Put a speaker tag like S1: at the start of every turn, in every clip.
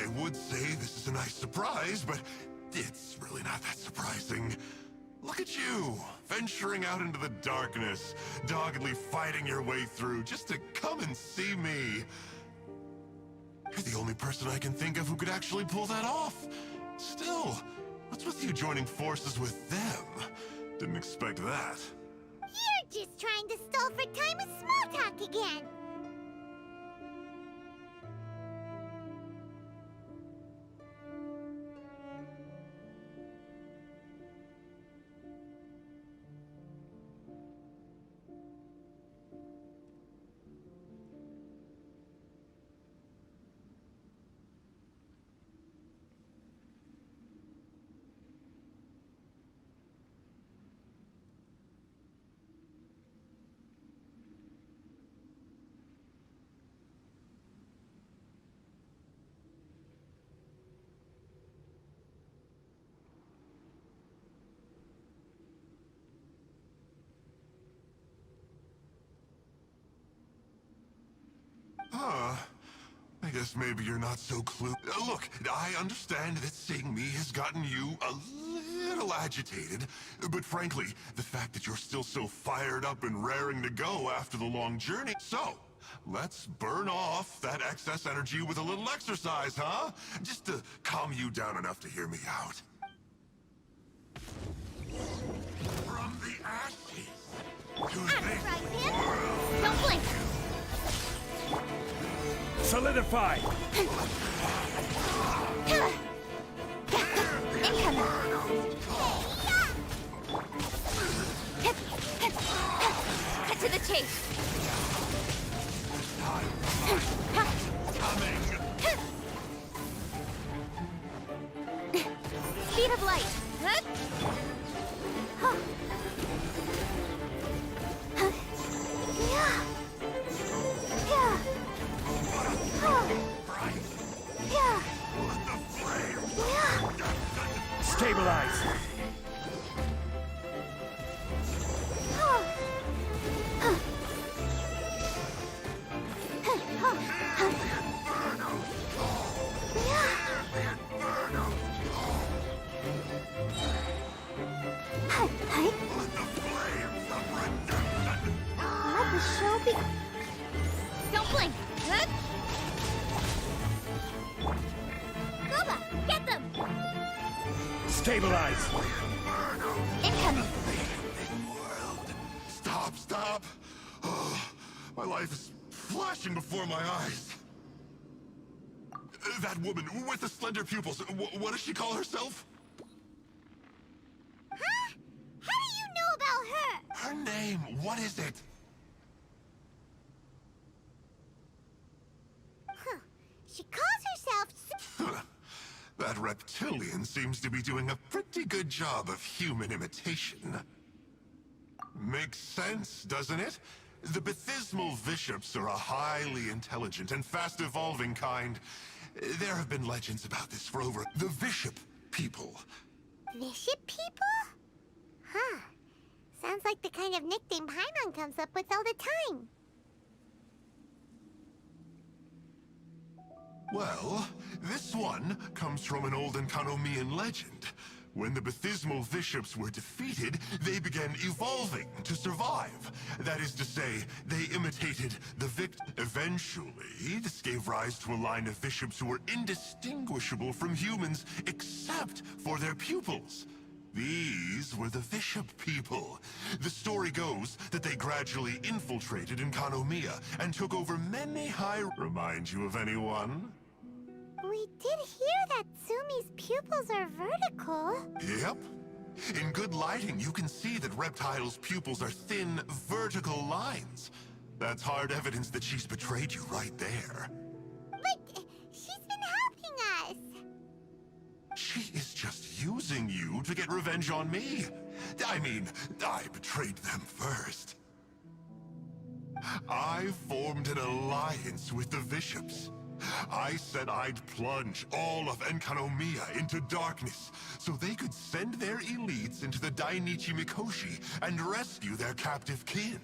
S1: I would say this is a nice surprise, but it's really not that surprising. Look at you, venturing out into the darkness, doggedly fighting your way through just to come and see me. You're the only person I can think of who could actually pull that off. Still, what's with you joining forces with them? Didn't expect that.
S2: You're just trying to stall for time with small talk again.
S1: I guess maybe you're not so Look, I understand that seeing me has gotten you a little agitated, but frankly, the fact that you're still so fired up and raring to go after the long journey. So, let's burn off that excess energy with a little exercise, huh? Just to calm you down enough to hear me out. From the ashes to this world.
S2: Don't blink.
S3: Solidify!
S2: Incoming. Cut to the chase.
S1: Coming.
S2: Speed of light.
S3: Stabilize!
S2: Let the show be. Don't blink. Goba, get them.
S3: Stabilize!
S2: Incoming.
S1: Stop! Oh, my life is flashing before my eyes. That woman with the slender pupils, what does she call herself?
S2: Huh? How do you know about her?
S1: Her name, what is it?
S2: Huh. She calls herself...
S1: That reptilian seems to be doing a pretty good job of human imitation. Makes sense, doesn't it? The Baptismal Bishops are a highly intelligent and fast-evolving kind. There have been legends about this for over... The Bishop people.
S2: Bishop people? Huh. Sounds like the kind of nickname Paimon comes up with all the time.
S1: Well, this one comes from an old Enkanomian legend. When the Baptismal Bishops were defeated, they began evolving to survive. That is to say, they imitated the Eventually, this gave rise to a line of bishops who were indistinguishable from humans except for their pupils. These were the Bishop people. The story goes that they gradually infiltrated Enkanomiya and took over many high... Remind you of anyone?
S2: We did hear that Tsumi's pupils are vertical.
S1: Yep. In good lighting, you can see that Reptile's pupils are thin, vertical lines. That's hard evidence that she's betrayed you right there.
S2: But she's been helping us.
S1: She is just using you to get revenge on me. I mean, I betrayed them first. I formed an alliance with the bishops. I said I'd plunge all of Enkanomiya into darkness so they could send their elites into the Dainichi Mikoshi and rescue their captive kin.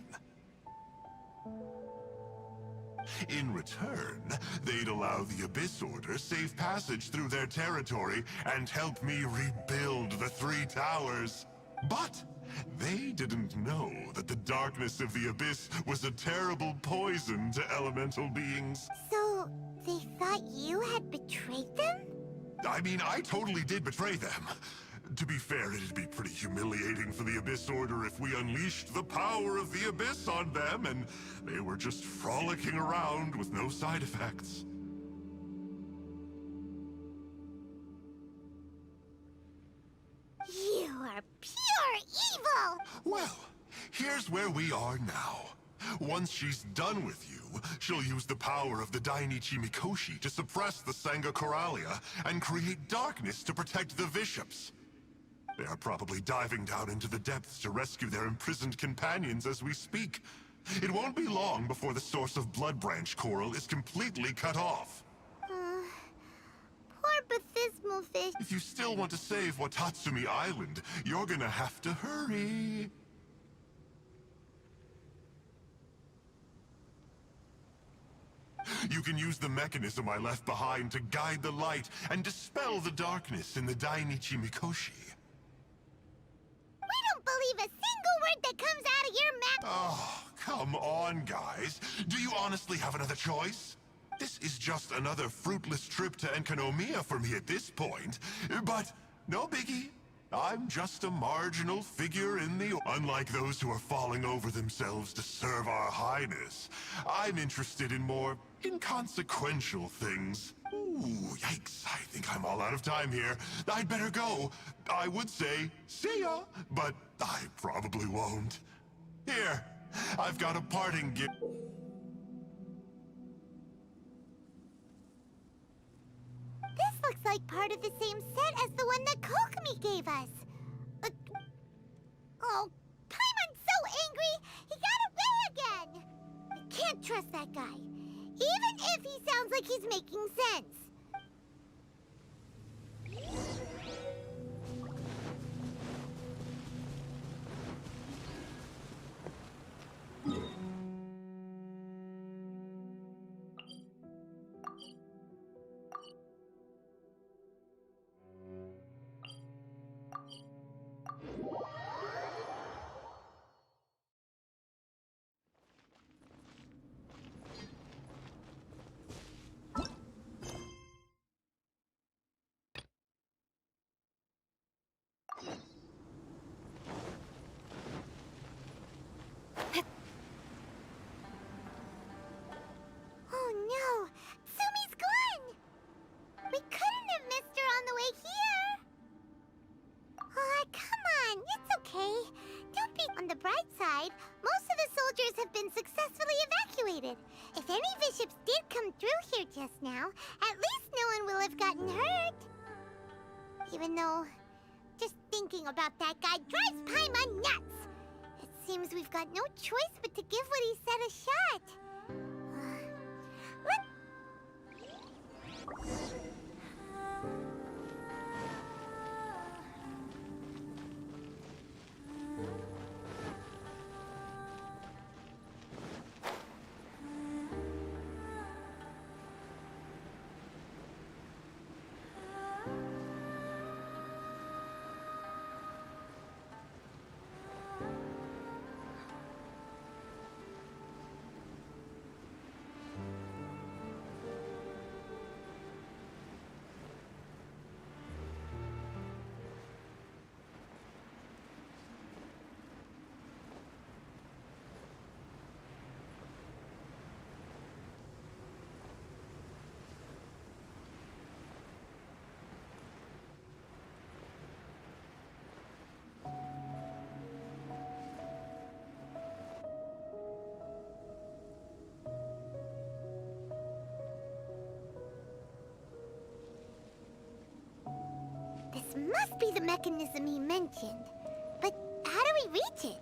S1: In return, they'd allow the Abyss Order safe passage through their territory and help me rebuild the Three Towers. But they didn't know that the darkness of the Abyss was a terrible poison to elemental beings.
S2: So, they thought you had betrayed them?
S1: I mean, I totally did betray them. To be fair, it'd be pretty humiliating for the Abyss Order if we unleashed the power of the Abyss on them and they were just frolicking around with no side effects.
S2: You are pure evil!
S1: Well, here's where we are now. Once she's done with you, she'll use the power of the Dainichi Mikoshi to suppress the Sangha Coralia and create darkness to protect the bishops. They are probably diving down into the depths to rescue their imprisoned companions as we speak. It won't be long before the source of Blood Branch Coral is completely cut off.
S2: Poor Bathismal Fish.
S1: If you still want to save Watatsumi Island, you're gonna have to hurry. You can use the mechanism I left behind to guide the light and dispel the darkness in the Dainichi Mikoshi.
S2: We don't believe a single word that comes out of your mouth!
S1: Oh, come on, guys. Do you honestly have another choice? This is just another fruitless trip to Enkanomiya for me at this point. But no biggie. I'm just a marginal figure in the... Unlike those who are falling over themselves to serve our highness, I'm interested in more inconsequential things. Ooh, yikes. I think I'm all out of time here. I'd better go. I would say, see ya, but I probably won't. Here, I've got a parting gift.
S2: This looks like part of the same set as the one that Kokomi gave us. Oh, Paimon's so angry, he got away again! I can't trust that guy, even if he sounds like he's making sense. Oh no! Tsumi's gone! We couldn't have missed her on the way here! Aw, come on, it's okay. Don't be... On the bright side, most of the soldiers have been successfully evacuated. If any bishops did come through here just now, at least no one will have gotten hurt. Even though, just thinking about that guy drives Paimon nuts! It seems we've got no choice but to give what he said a shot. This must be the mechanism he mentioned. But how do we reach it?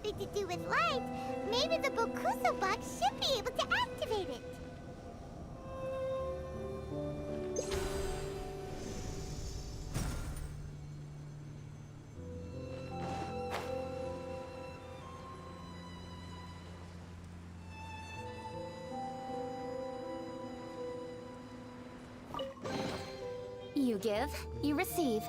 S2: something to do with light, maybe the Bokuso box should be able to activate it.
S4: You give, you receive.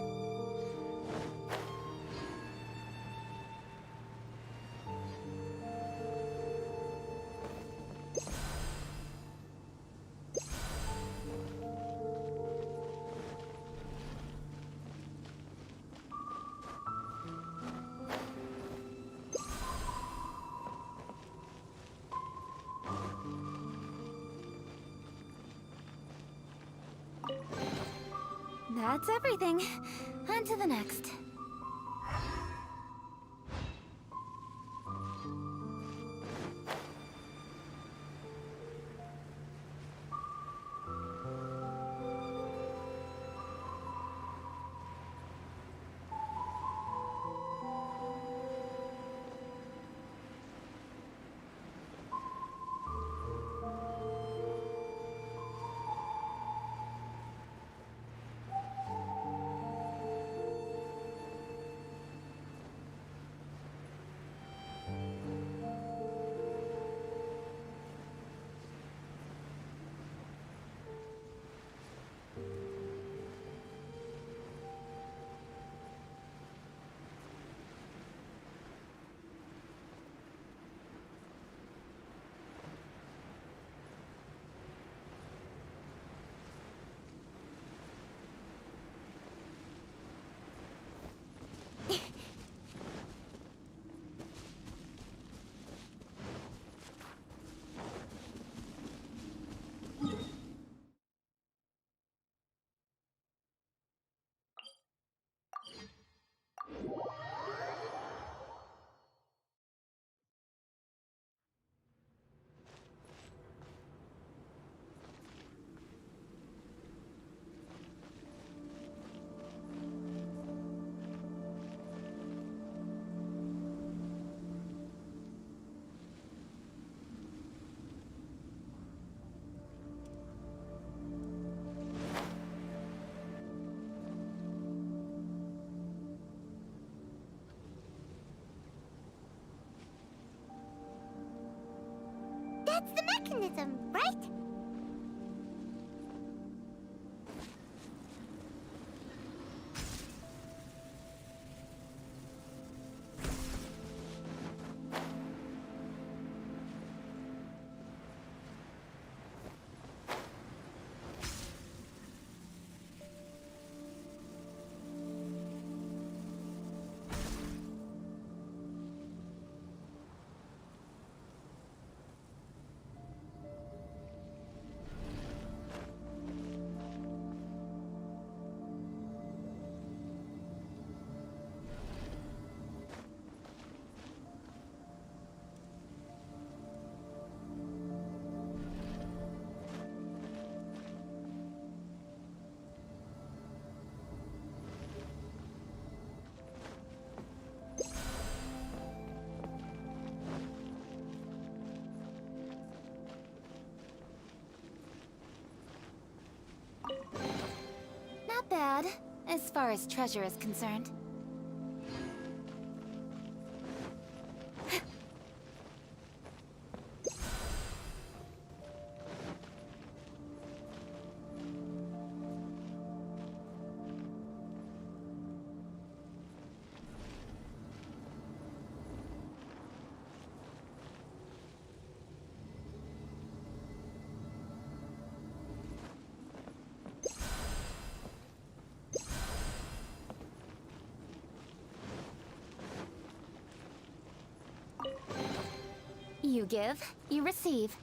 S4: That's everything. On to the next.
S2: That's the mechanism, right?
S4: Not bad, as far as treasure is concerned. You give, you receive.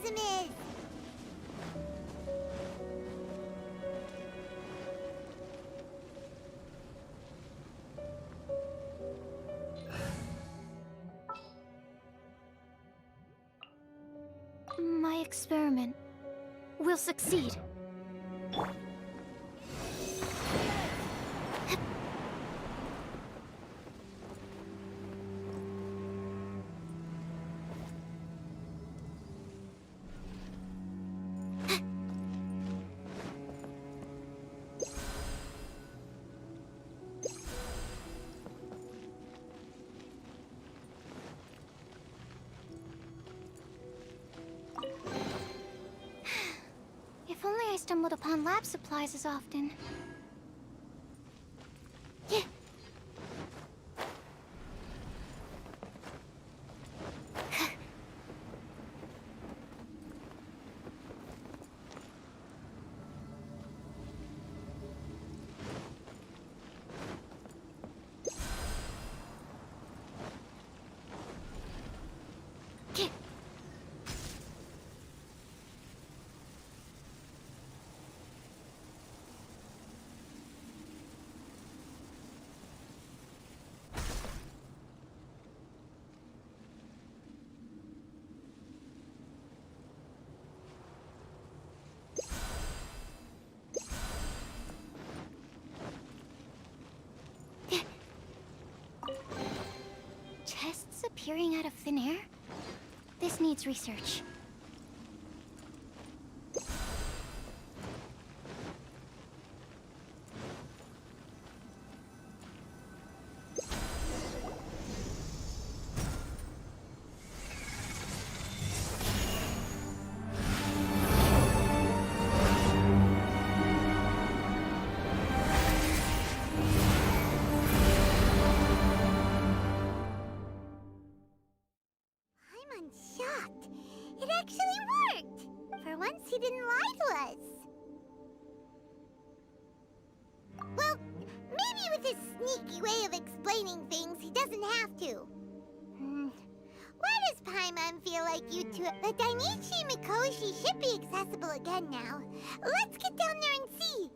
S2: mechanism is!
S4: My experiment will succeed. If only I stumbled upon lab supplies as often. Chests appearing out of thin air? This needs research.
S2: I'm shocked. It actually worked! For once, he didn't lie to us. Well, maybe with his sneaky way of explaining things, he doesn't have to. Why does Paimon feel like you two... The Dainichi Mikoshi should be accessible again now. Let's get down there and see.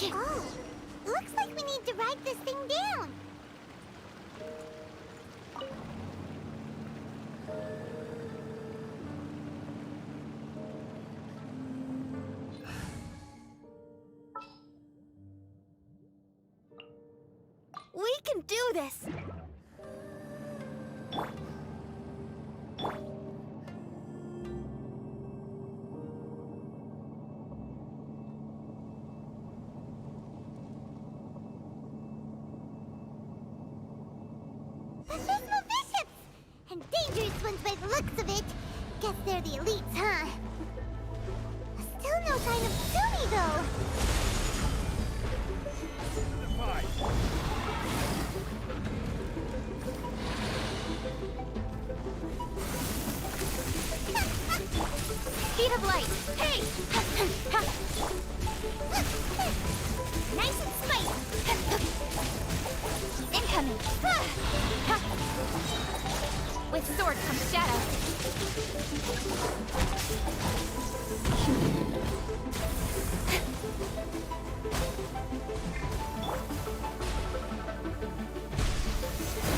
S2: Oh, looks like we need to ride this thing down.
S4: We can do this!
S2: Baptismal bishops! And dangerous ones by the looks of it. Guess they're the elites, huh? Still no sign of Sumi, though.
S3: Fine.
S4: Speed of light! Hey! Nice and spicy! Incoming! With sword comes shadow.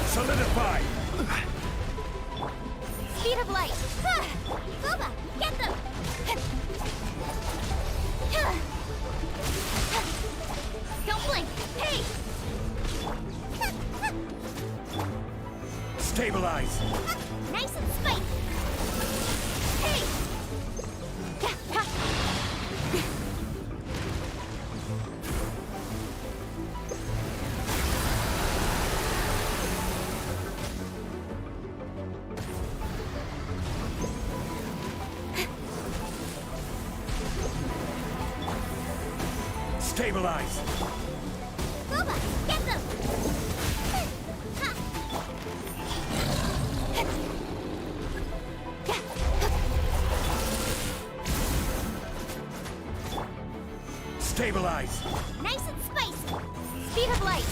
S3: Solidify!
S4: Speed of light! Boba, get them! Don't blink! Hey!
S3: Stabilize!
S4: Nice and spicy! Hey!
S3: Stabilize!
S2: Boba, get them!
S3: Stabilize!
S4: Nice and spicy! Speed of light!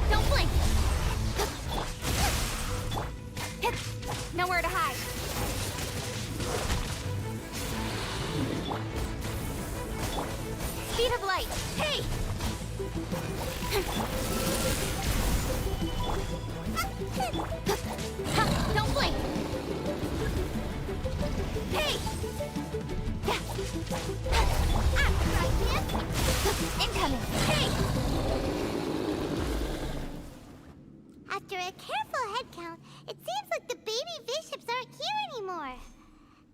S4: Don't blink! Nowhere to hide! Speed of light! Hey! Don't blink! Hey! Incoming! Hey!
S2: After a careful head count, it seems like the baby bishops aren't here anymore.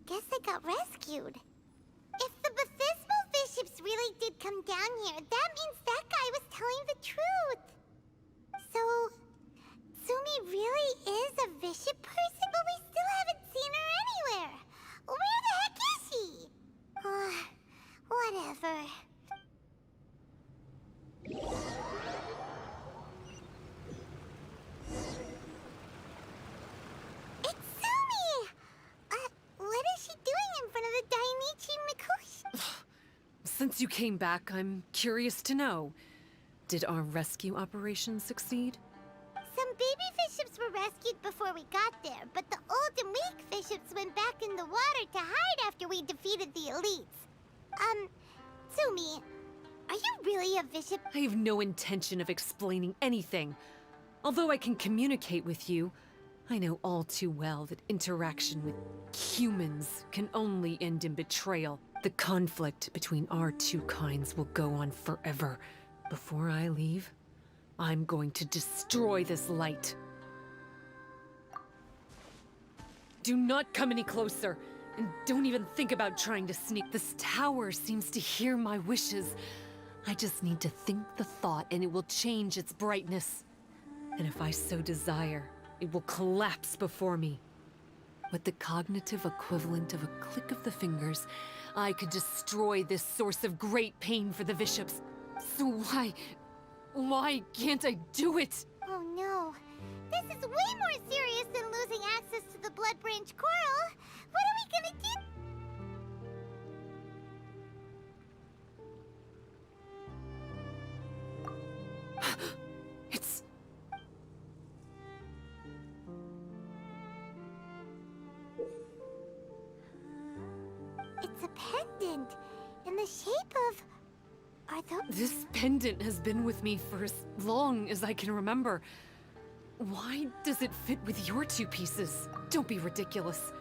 S2: Guess they got rescued. If the baptismal bishops really did come down here, that means that guy was telling the truth. So, Sumi really is a bishop person, but we still haven't seen her anywhere. Where the heck is she? Whatever. It's Sumi! What is she doing in front of the Dainichi Mikoshi?
S5: Since you came back, I'm curious to know. Did our rescue operation succeed?
S2: Some baby bishops were rescued before we got there, but the old and weak bishops went back in the water to hide after we defeated the elites. Sumi, are you really a bishop?
S5: I have no intention of explaining anything. Although I can communicate with you, I know all too well that interaction with humans can only end in betrayal. The conflict between our two kinds will go on forever. Before I leave, I'm going to destroy this light. Do not come any closer, and don't even think about trying to sneak. This tower seems to hear my wishes. I just need to think the thought, and it will change its brightness. And if I so desire, it will collapse before me. With the cognitive equivalent of a click of the fingers, I could destroy this source of great pain for the bishops. So why can't I do it?
S2: Oh no. This is way more serious than losing access to the Blood Branch Coral. What are we gonna do?
S5: It's...
S2: It's a pendant in the shape of... Are those...
S5: This pendant has been with me for as long as I can remember. Why does it fit with your two pieces? Don't be ridiculous.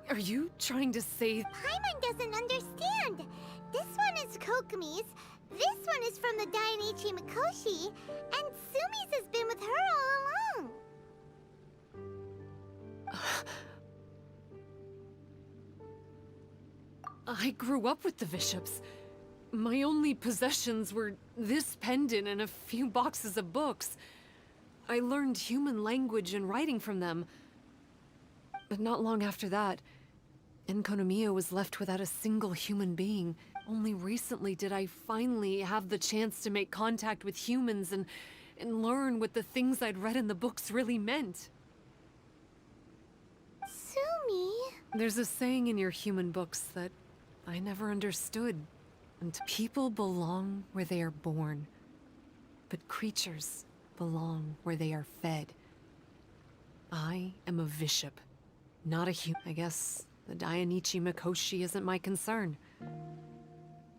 S5: Are you trying to say...
S2: Paimon doesn't understand. This one is Kokomi's, this one is from the Dainichi Mikoshi, and Sumi's has been with her all along.
S5: I grew up with the Bishops. My only possessions were this pendant and a few boxes of books. I learned human language and writing from them. But not long after that, Enkonomiya was left without a single human being. Only recently did I finally have the chance to make contact with humans and learn what the things I'd read in the books really meant.
S2: Sumi?
S5: There's a saying in your human books that I never understood. And people belong where they are born, but creatures belong where they are fed. I am a bishop, not a human. I guess the Dainichi Mikoshi isn't my concern.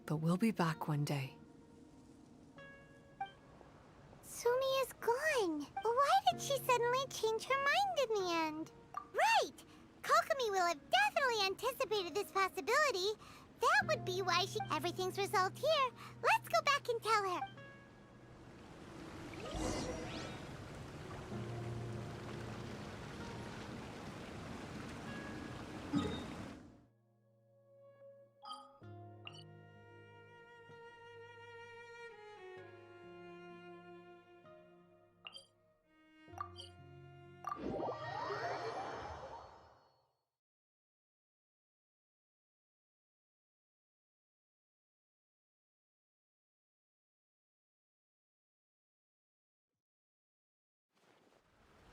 S5: But we'll be back one day.
S2: Sumi is gone. Why did she suddenly change her mind in the end? Right! Kokomi will have definitely anticipated this possibility. That would be why everything's resolved here. Let's go back and tell her.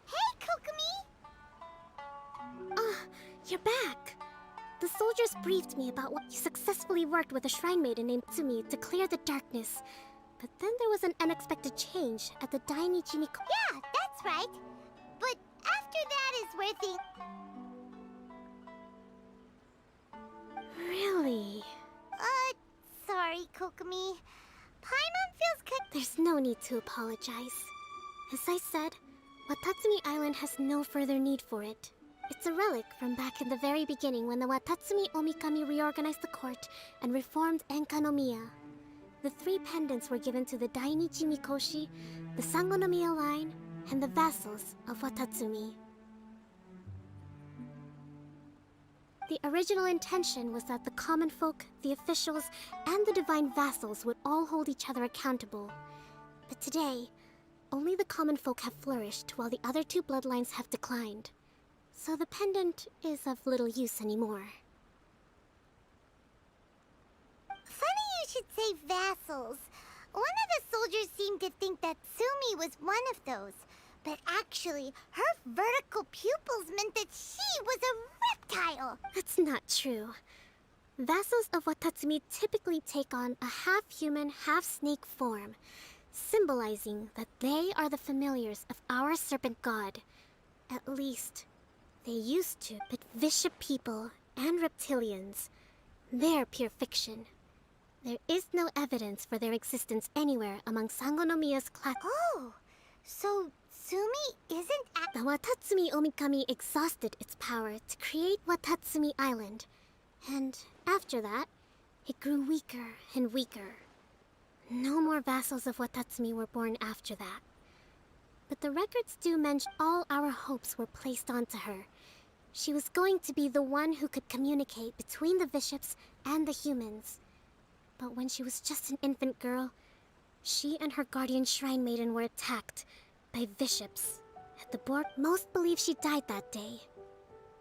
S2: Hey, Kokomi!
S6: You're back! The soldiers briefed me about what you successfully worked with a shrine maiden named Tsumi to clear the darkness. But then there was an unexpected change at the Dainichi Miko.
S2: Yeah, that's right. But after that is where things...
S6: Really?
S2: Sorry, Kokomi. Paimon feels
S6: There's no need to apologize. As I said, Watatsumi Island has no further need for it. It's a relic from back in the very beginning when the Watatsumi Omikami reorganized the court and reformed Enkanomiya. The 3 pendants were given to the Dainichi Mikoshi, the Sangonomiya line, and the vassals of Watatsumi. The original intention was that the common folk, the officials, and the divine vassals would all hold each other accountable. But today, only the common folk have flourished while the other 2 bloodlines have declined. So the pendant is of little use anymore.
S2: Funny you should say vassals. One of the soldiers seemed to think that Sumi was one of those. But actually, her vertical pupils meant that she was a reptile.
S6: That's not true. Vassals of Watatsumi typically take on a half-human, half-snake form, symbolizing that they are the familiars of our serpent god. At least, they used to. But bishop people and reptilians, they're pure fiction. There is no evidence for their existence anywhere among Sangonomiya's class.
S2: Oh, so Sumi isn't
S6: The Watatsumi Omikami exhausted its power to create Watatsumi Island. And after that, it grew weaker and weaker. No more vassals of Watatsumi were born after that. But the records do mention all our hopes were placed onto her. She was going to be the one who could communicate between the bishops and the humans. But when she was just an infant girl, she and her guardian shrine maiden were attacked by bishops. At the board, most believe she died that day.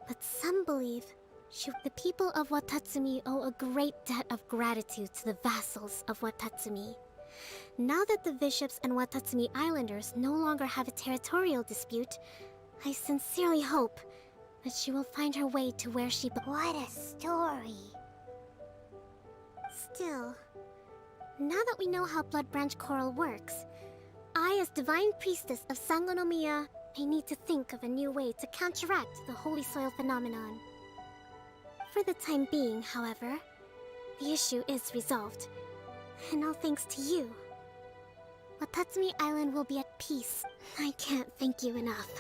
S6: But some believe the people of Watatsumi owe a great debt of gratitude to the vassals of Watatsumi. Now that the bishops and Watatsumi Islanders no longer have a territorial dispute, I sincerely hope that she will find her way to where she belongs.
S2: What a story.
S6: Still, now that we know how Blood Branch Coral works, I, as Divine Priestess of Sangonomiya, may need to think of a new way to counteract the Holy Soil phenomenon. For the time being, however, the issue is resolved. And all thanks to you. Watatsumi Island will be at peace. I can't thank you enough.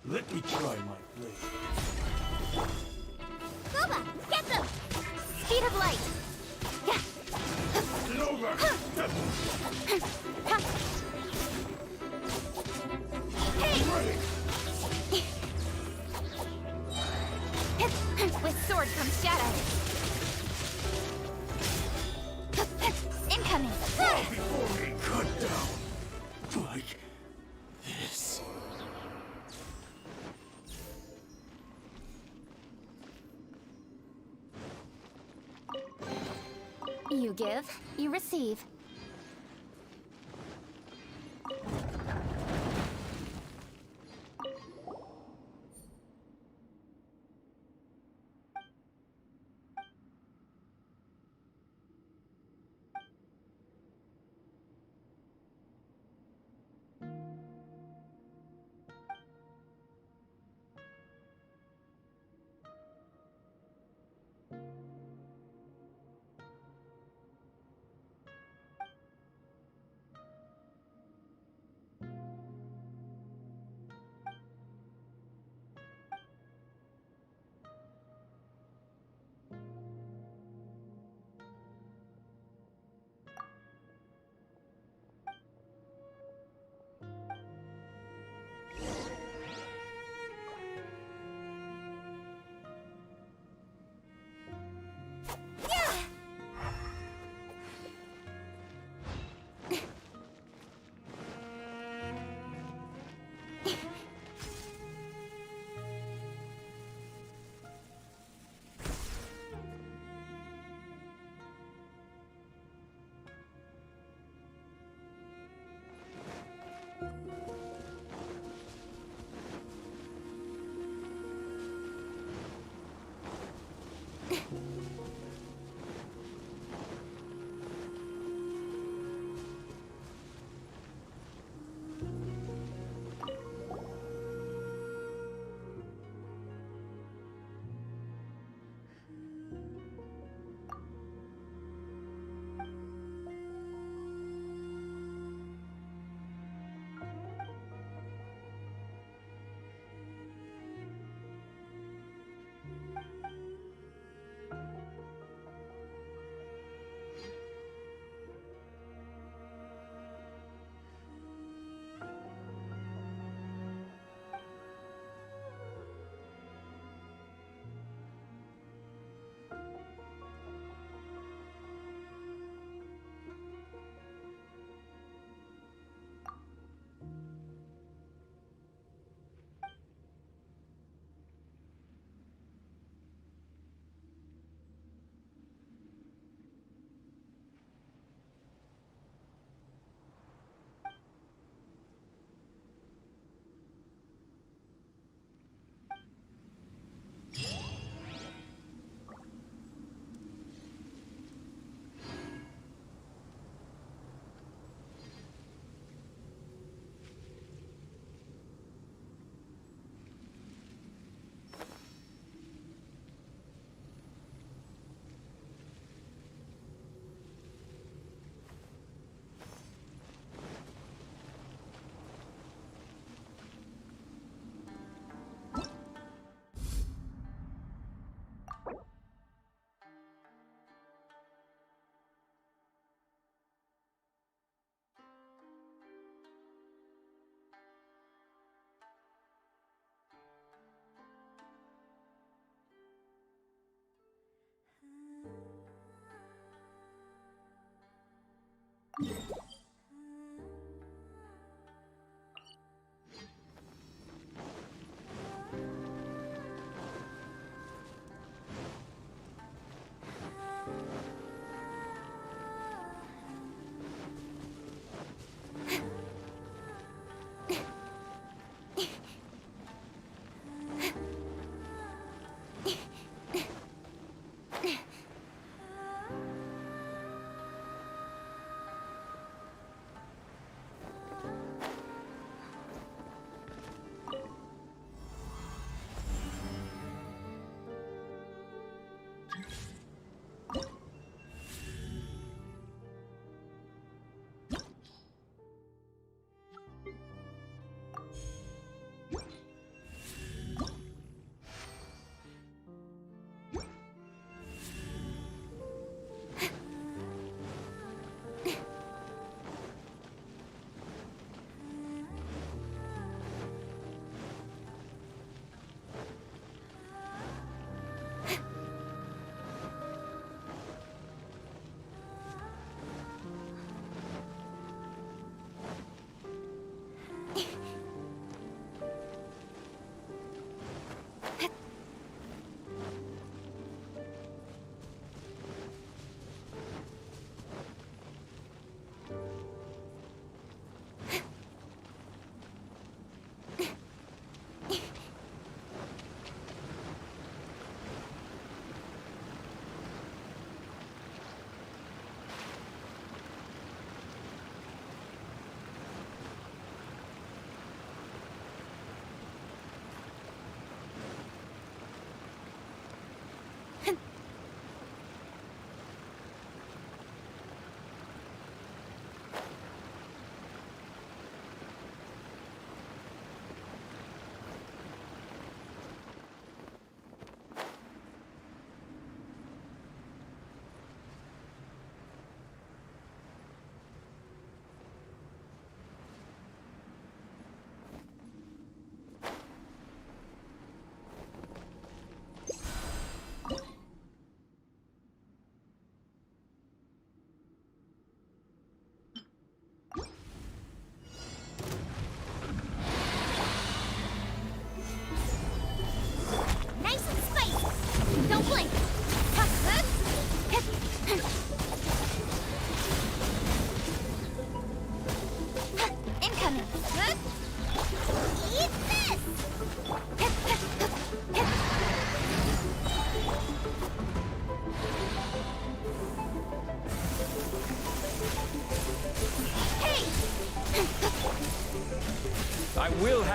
S3: Let me try my blade.
S4: Boba, get them! Speed of light! Yeah.
S3: Nova!
S4: Hey! With sword comes shadow. Incoming!
S3: Before me, cut down. Like this.
S4: You give, you receive.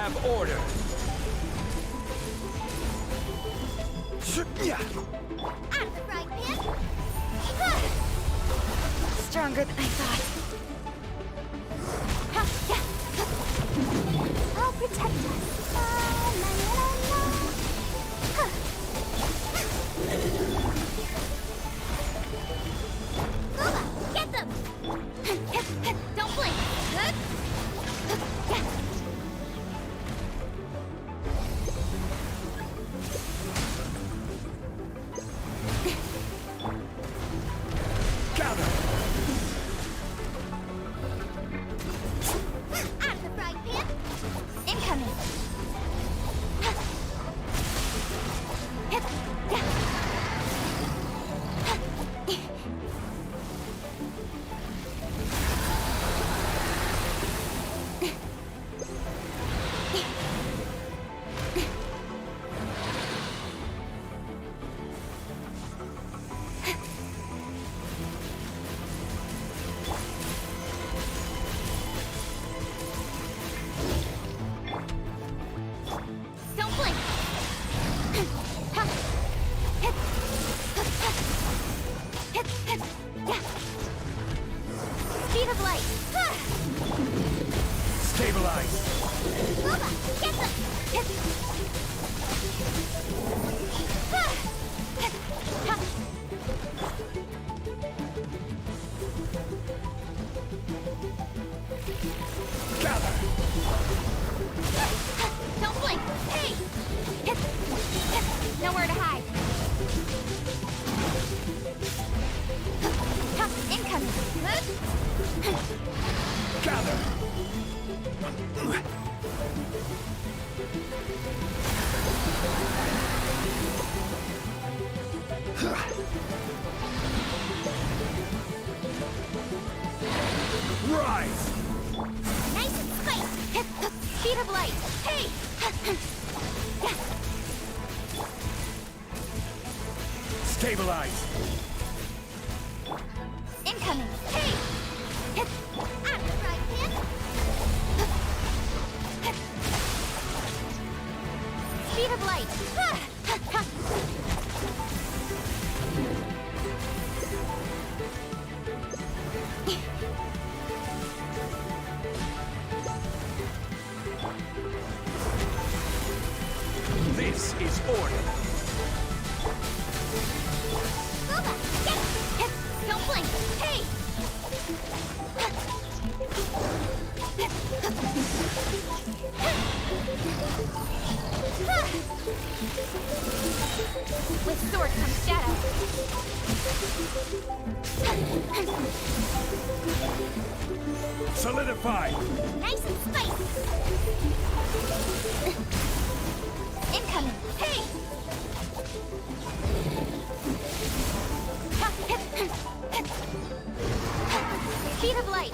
S3: have order.
S2: Out of the frying pan.
S4: Stronger than I thought.
S2: I'll protect us. La, la, la, la. Booba, get them! Don't blink!
S3: Gather.
S2: Out of the frying pan.
S4: Incoming.
S2: Don't blink!
S4: Speed of light.
S3: Stabilize.
S2: Booba, get them!
S3: Gather.
S2: Don't blink! Hey!
S4: Nowhere to hide. Incoming.
S3: Gather. Rise.
S2: Nice and spiked!
S4: Speed of light.
S2: Hey!
S3: Stabilize.
S4: Incoming.
S2: Hey! Out of the frying pan.
S4: Speed of light.
S3: This is order.
S2: Booba, get it! Don't blink! Hey!
S4: With sword comes shadow.
S3: Solidify.
S2: Nice and spiked!
S4: Incoming.
S2: Hey!
S4: Speed of light.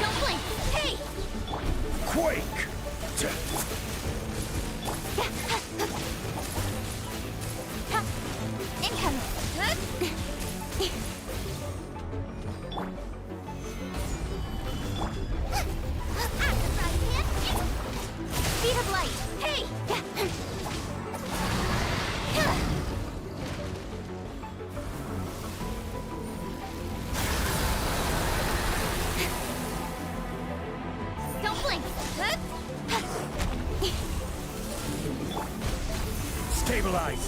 S2: Don't blink! Hey!
S3: Quake.
S4: Incoming.
S2: Out of the frying pan.
S4: Speed of light.
S2: Hey! Don't blink!
S3: Stabilize.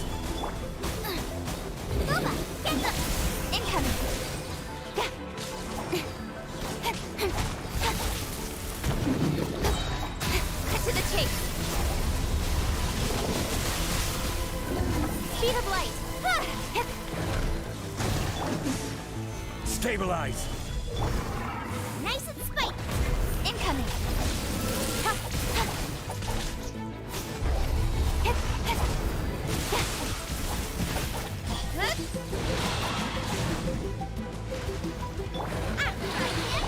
S2: Booba, get them!
S4: Incoming. Cut to the chase. Speed of light.
S3: Stabilize.
S2: Nice and spiked!
S4: Incoming.
S2: Out of the frying pan.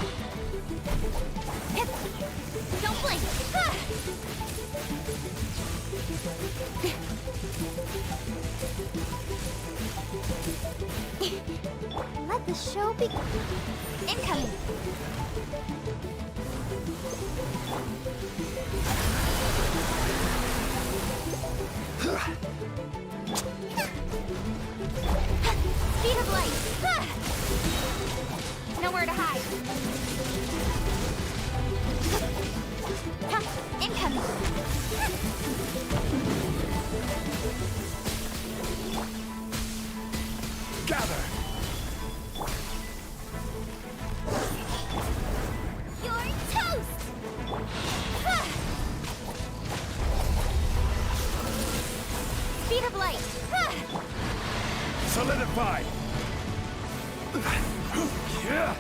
S3: Solidify! Yeah.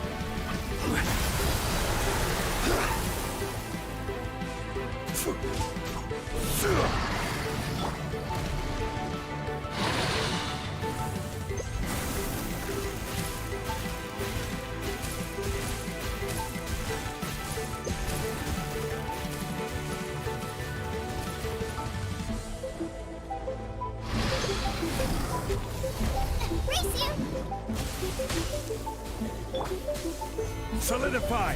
S2: Race you!
S3: Solidify!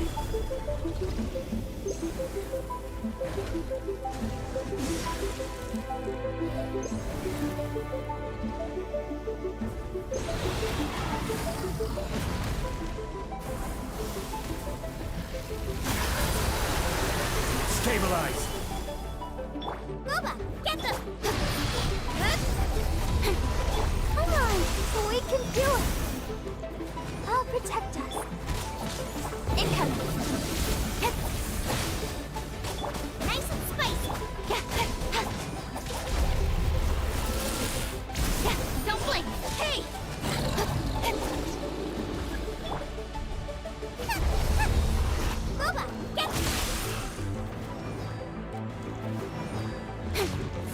S3: Stabilize!
S2: Boba, get them! Come on, we can do it! I'll protect us. Incoming! Nice and spicy! Don't blink! Hey! Boba, get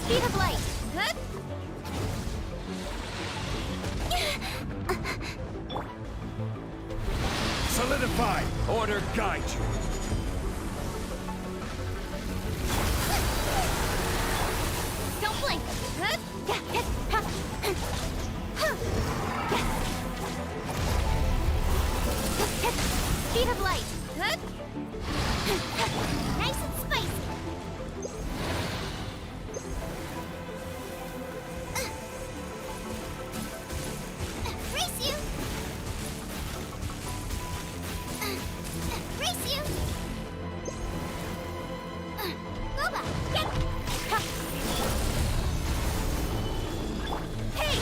S2: speed of light!
S3: Solidify! Order guide you!
S2: Don't blink! Speed of light! Nice and spicy! Race you! Race you! Boba, get! Hey!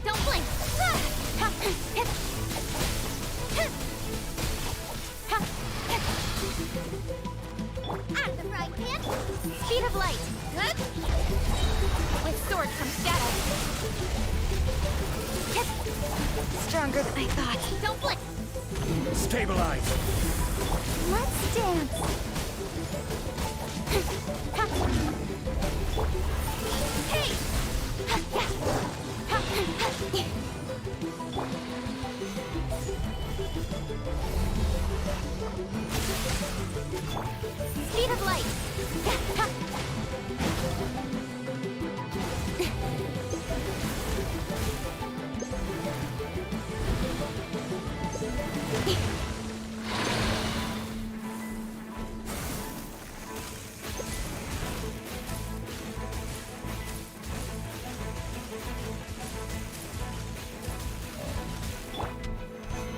S2: Don't blink! Out of the frying pan! Speed of light! With sword comes shadow! Stronger than I thought. Don't blink!
S3: Stabilize!
S2: Let's dance! Hey! Speed of light!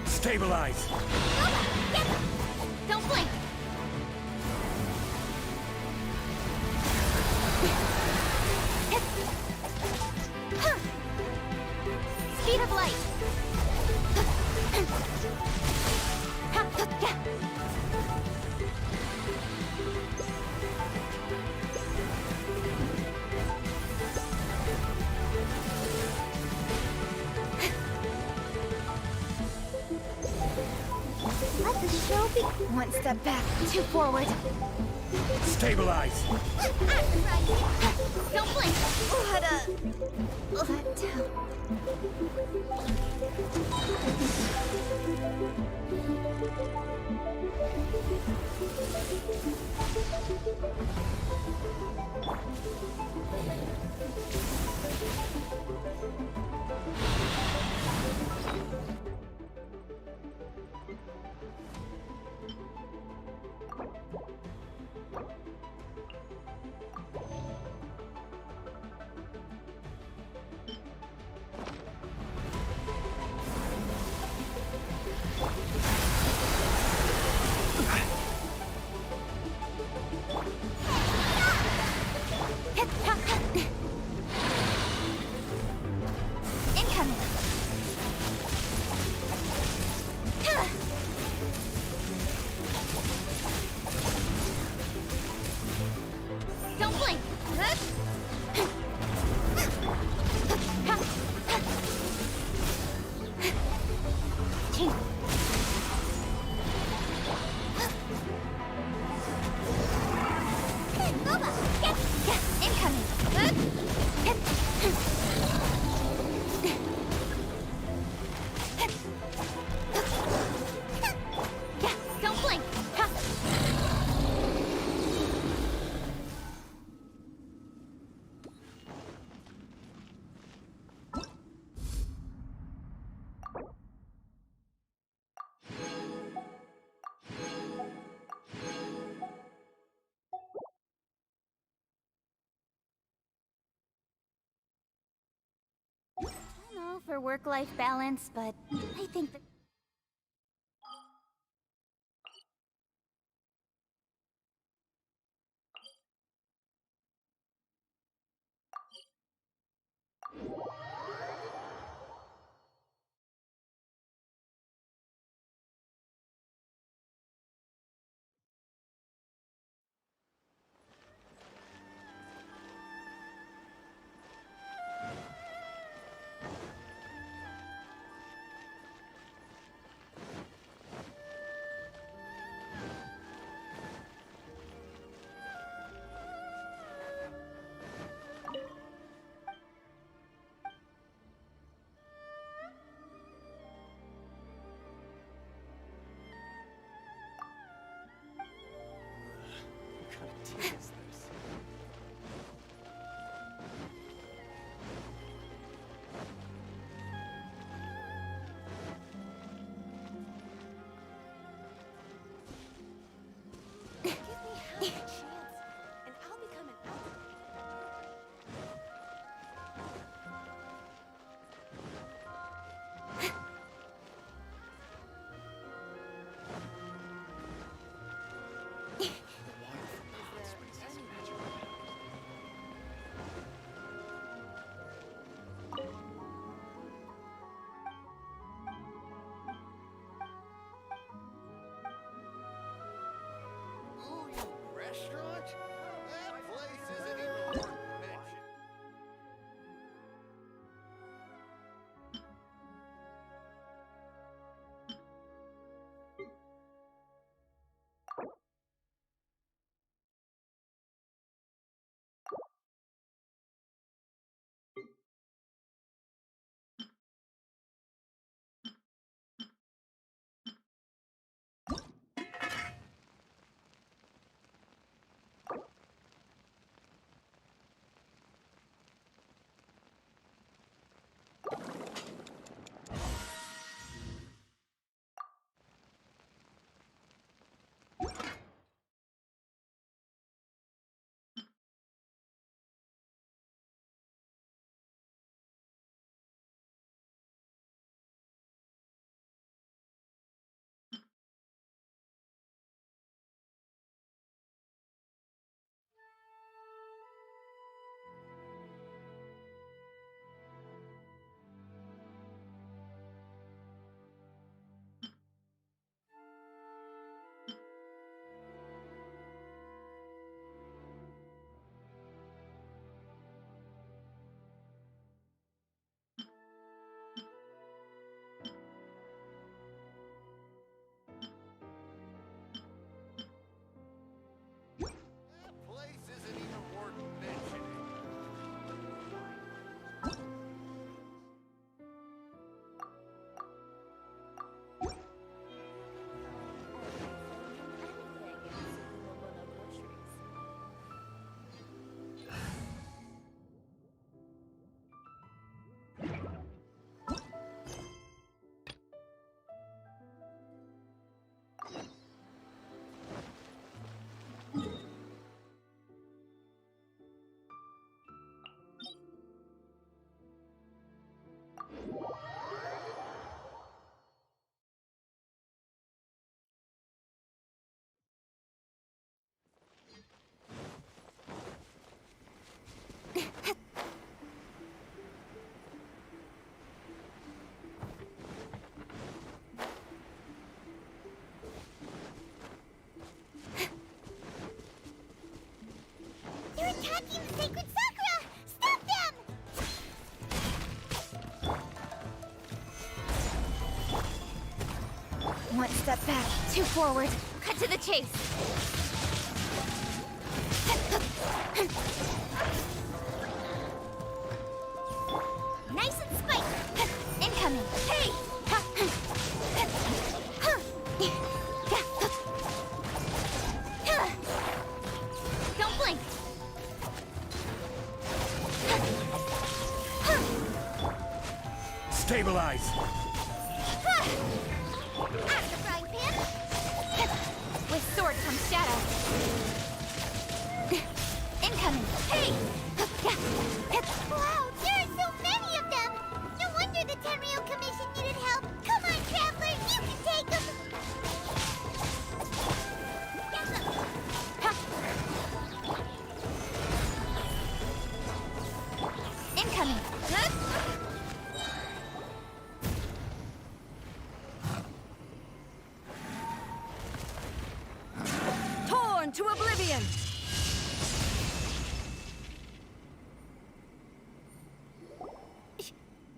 S3: Stabilize!
S2: Get them! Don't blink! Speed of light! Let the show be. One step back, two forward.
S3: Stabilize!
S2: Don't blink! What a let down.
S4: for work-life balance, but I think that...
S7: Restaurant? That place isn't even worth mentioning. That place isn't even worth mentioning.
S2: They're attacking the sacred sakura! Stop them!
S4: One step back, two forward. Cut to the chase.
S2: Nice and spiked!
S4: Incoming. Hey!
S2: Don't blink!
S3: Stabilize!
S2: Out of the frying pan!
S4: With sword comes shadow. Incoming. Hey!
S2: Wow, there are so many of them! No wonder the
S8: Rebellion!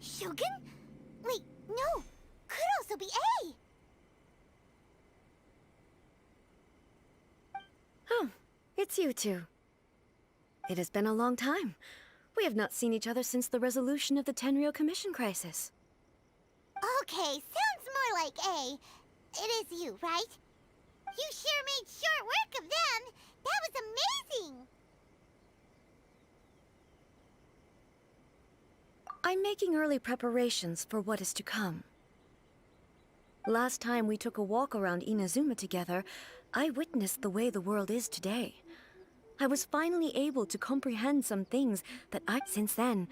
S2: Shogun? Wait, no. Could also be A.
S8: Oh, it's you two. It has been a long time. We have not seen each other since the resolution of the Tenryo Commission crisis.
S2: Okay, sounds more like A. It is you, right? You sure made short work of them. That was amazing.
S8: I'm making early preparations for what is to come. Last time we took a walk around Inazuma together, I witnessed the way the world is today. I was finally able to comprehend some things that since then,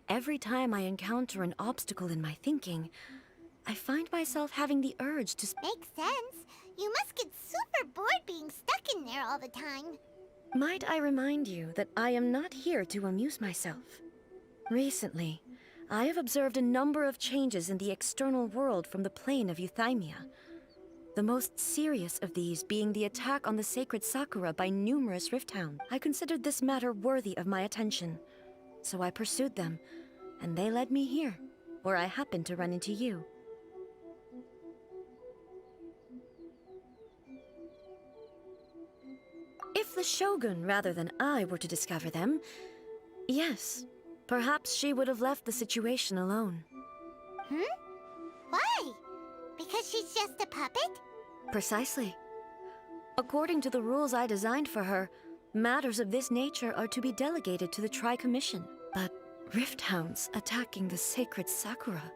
S8: every time I encounter an obstacle in my thinking, I find myself having the urge to
S2: Makes sense. You must get super bored being stuck in there all the time.
S8: Might I remind you that I am not here to amuse myself. Recently, I have observed a number of changes in the external world from the plane of Euthymia. The most serious of these being the attack on the sacred Sakura by numerous Rift Hounds. I considered this matter worthy of my attention, so I pursued them, and they led me here, where I happened to run into you. If the Shogun rather than I were to discover them, yes, perhaps she would have left the situation alone.
S2: Why? Because she's just a puppet?
S8: Precisely. According to the rules I designed for her, matters of this nature are to be delegated to the Tri-Commission. But Rift Hounds attacking the sacred Sakura...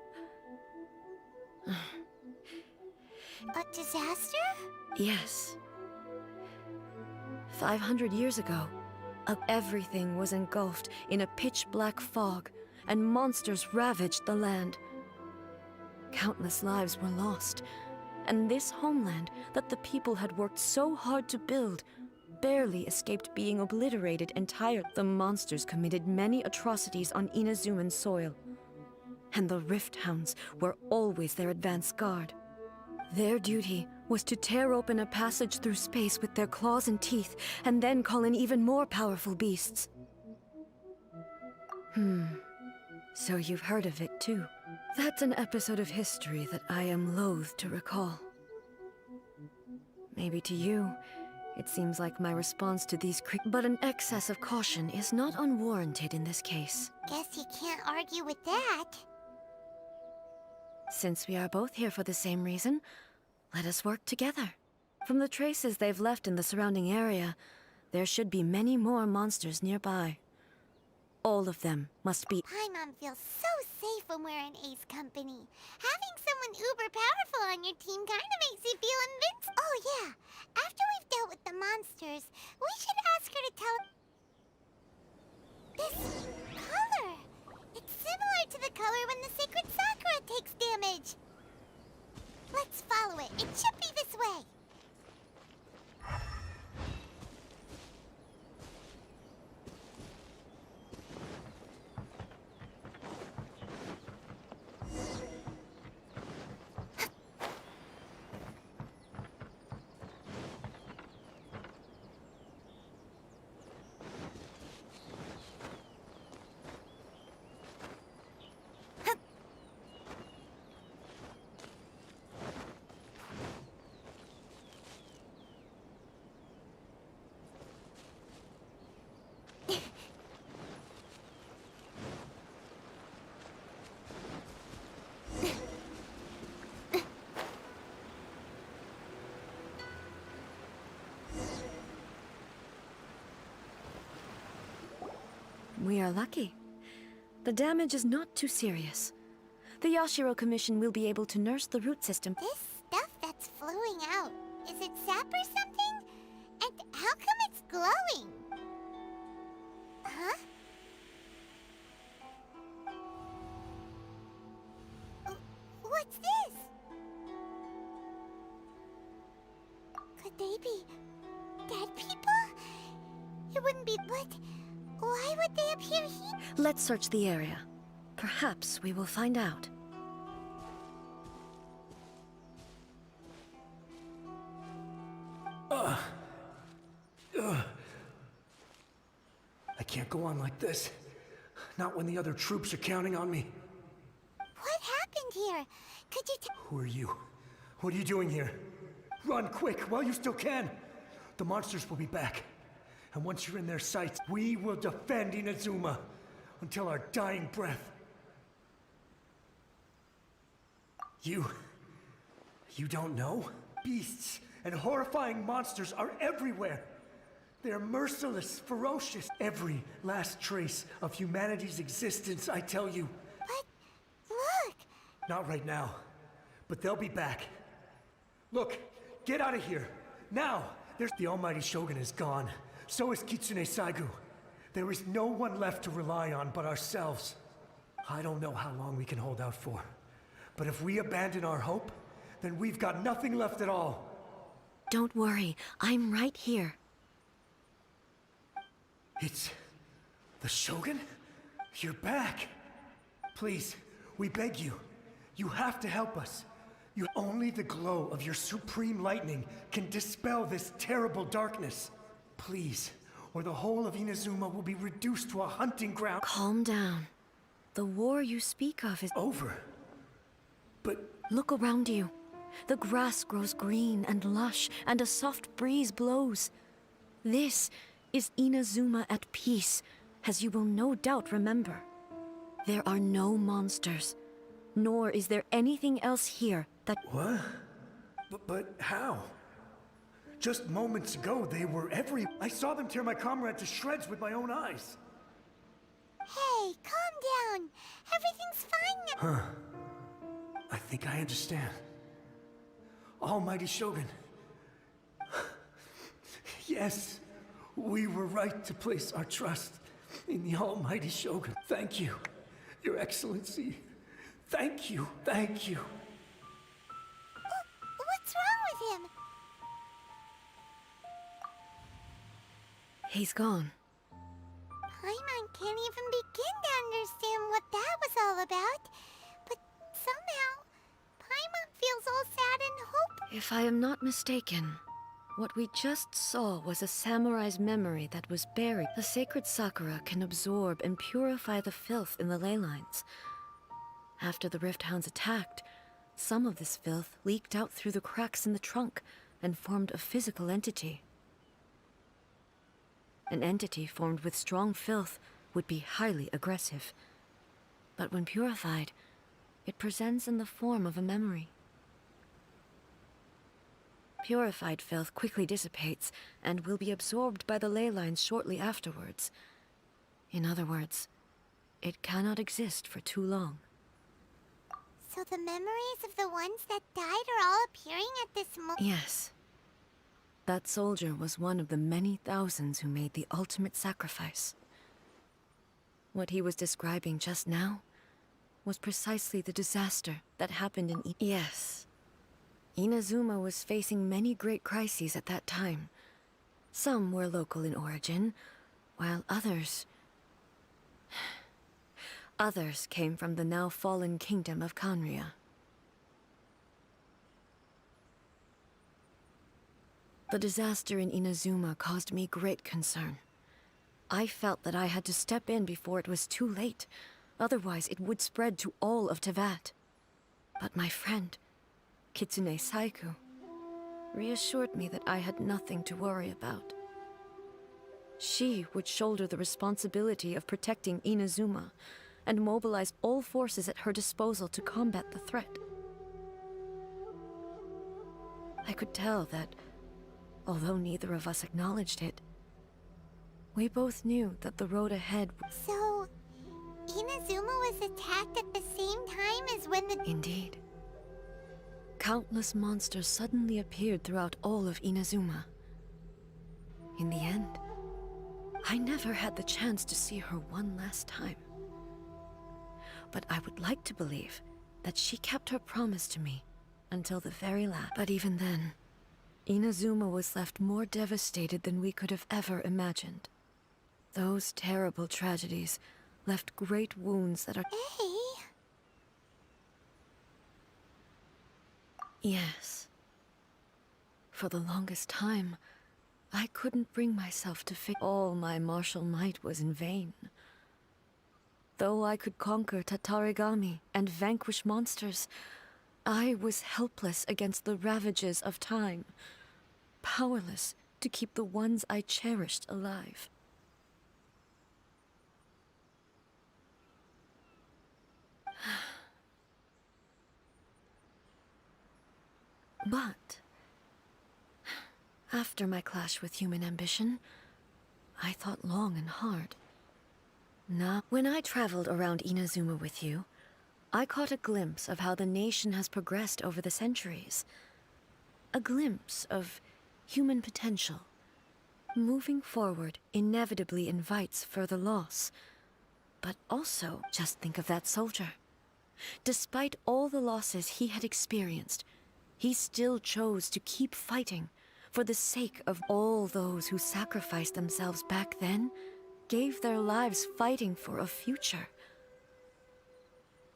S2: A disaster?
S8: Yes. 500 years ago, everything was engulfed in a pitch-black fog, and monsters ravaged the land. Countless lives were lost, and this homeland that the people had worked so hard to build barely escaped being obliterated entirely. The monsters committed many atrocities on Inazuman soil, and the Rift Hounds were always their advance guard. Their duty was to tear open a passage through space with their claws and teeth, and then call in even more powerful beasts. So you've heard of it too. That's an episode of history that I am loath to recall. Maybe to you, it seems like my response to these but an excess of caution is not unwarranted in this case.
S2: Guess you can't argue with that.
S8: Since we are both here for the same reason, let us work together. From the traces they've left in the surrounding area, there should be many more monsters nearby. All of them must be...
S2: Paimon feels so safe when we're in Ace company. Having someone uber powerful on your team kinda makes you feel invincible. Oh yeah, after we've dealt with the monsters, we should ask her to tell... This color! It's similar to the color when the sacred Sakura takes damage. Let's follow it. It should be this way.
S8: We are lucky. The damage is not too serious. The Yashiro Commission will be able to nurse the root system.
S2: This stuff that's flowing out, is it sap or something? And how come it's glowing? Huh? What's this? Could they be dead people? It wouldn't be, but why would they appear here?
S8: Let's search the area. Perhaps we will find out.
S3: can't go on like this. Not when the other troops are counting on me.
S2: What happened here? Could you
S3: Who are you? What are you doing here? Run quick while you still can. The monsters will be back. And once you're in their sights, we will defend Inazuma until our dying breath. You don't know? Beasts and horrifying monsters are everywhere. They're merciless, ferocious. Every last trace of humanity's existence, I tell you.
S2: But look!
S3: Not right now, but they'll be back. Look, get out of here. Now! The almighty Shogun is gone. So is Kitsune Saigu. There is no one left to rely on but ourselves. I don't know how long we can hold out for. But if we abandon our hope, then we've got nothing left at all.
S8: Don't worry, I'm right here.
S3: It's the Shogun? You're back. Please, we beg you. You have to help us. Only the glow of your supreme lightning can dispel this terrible darkness. Please, or the whole of Inazuma will be reduced to a hunting ground.
S8: Calm down. The war you speak of is
S3: Over. But
S8: Look around you. The grass grows green and lush, and a soft breeze blows. This is Inazuma at peace, as you will no doubt remember. There are no monsters, nor is there anything else here that...
S3: what? But how? Just moments ago, they were I saw them tear my comrade to shreds with my own eyes.
S2: Hey, calm down. Everything's fine now.
S3: I think I understand. Almighty Shogun. Yes, we were right to place our trust in the Almighty Shogun. Thank you, Your Excellency. Thank you, thank you.
S2: What's wrong with him?
S8: He's gone.
S2: Paimon can't even begin to understand what that was all about. But somehow, Paimon feels all sad and hopeless.
S8: If I am not mistaken, what we just saw was a samurai's memory that was buried. The sacred sakura can absorb and purify the filth in the ley lines. After the Rift Hounds attacked, some of this filth leaked out through the cracks in the trunk and formed a physical entity. An entity formed with strong filth would be highly aggressive. But when purified, it presents in the form of a memory. Purified filth quickly dissipates and will be absorbed by the ley lines shortly afterwards. In other words, it cannot exist for too long.
S2: So the memories of the ones that died are all appearing at this moment?
S8: Yes. That soldier was one of the many thousands who made the ultimate sacrifice. What he was describing just now was precisely the disaster that happened in Yes. Inazuma was facing many great crises at that time. Some were local in origin, while others came from the now fallen kingdom of Kanria. The disaster in Inazuma caused me great concern. I felt that I had to step in before it was too late, otherwise it would spread to all of Tevat. But my friend, Kitsune Saigu, reassured me that I had nothing to worry about. She would shoulder the responsibility of protecting Inazuma and mobilize all forces at her disposal to combat the threat. I could tell that, although neither of us acknowledged it, we both knew that the road ahead...
S2: So, Inazuma was attacked at the same time as when the...
S8: Indeed. Countless monsters suddenly appeared throughout all of Inazuma. In the end, I never had the chance to see her one last time. But I would like to believe that she kept her promise to me until the very last. But even then, Inazuma was left more devastated than we could have ever imagined. Those terrible tragedies left great wounds that are...
S2: Hey!
S8: Yes. For the longest time, I couldn't bring myself to face all my martial might was in vain. Though I could conquer Tatarigami and vanquish monsters, I was helpless against the ravages of time, powerless to keep the ones I cherished alive. But after my clash with human ambition, I thought long and hard. Now, when I traveled around Inazuma with you, I caught a glimpse of how the nation has progressed over the centuries. A glimpse of human potential. Moving forward inevitably invites further loss. But also, just think of that soldier. Despite all the losses he had experienced, he still chose to keep fighting for the sake of all those who sacrificed themselves back then, gave their lives fighting for a future.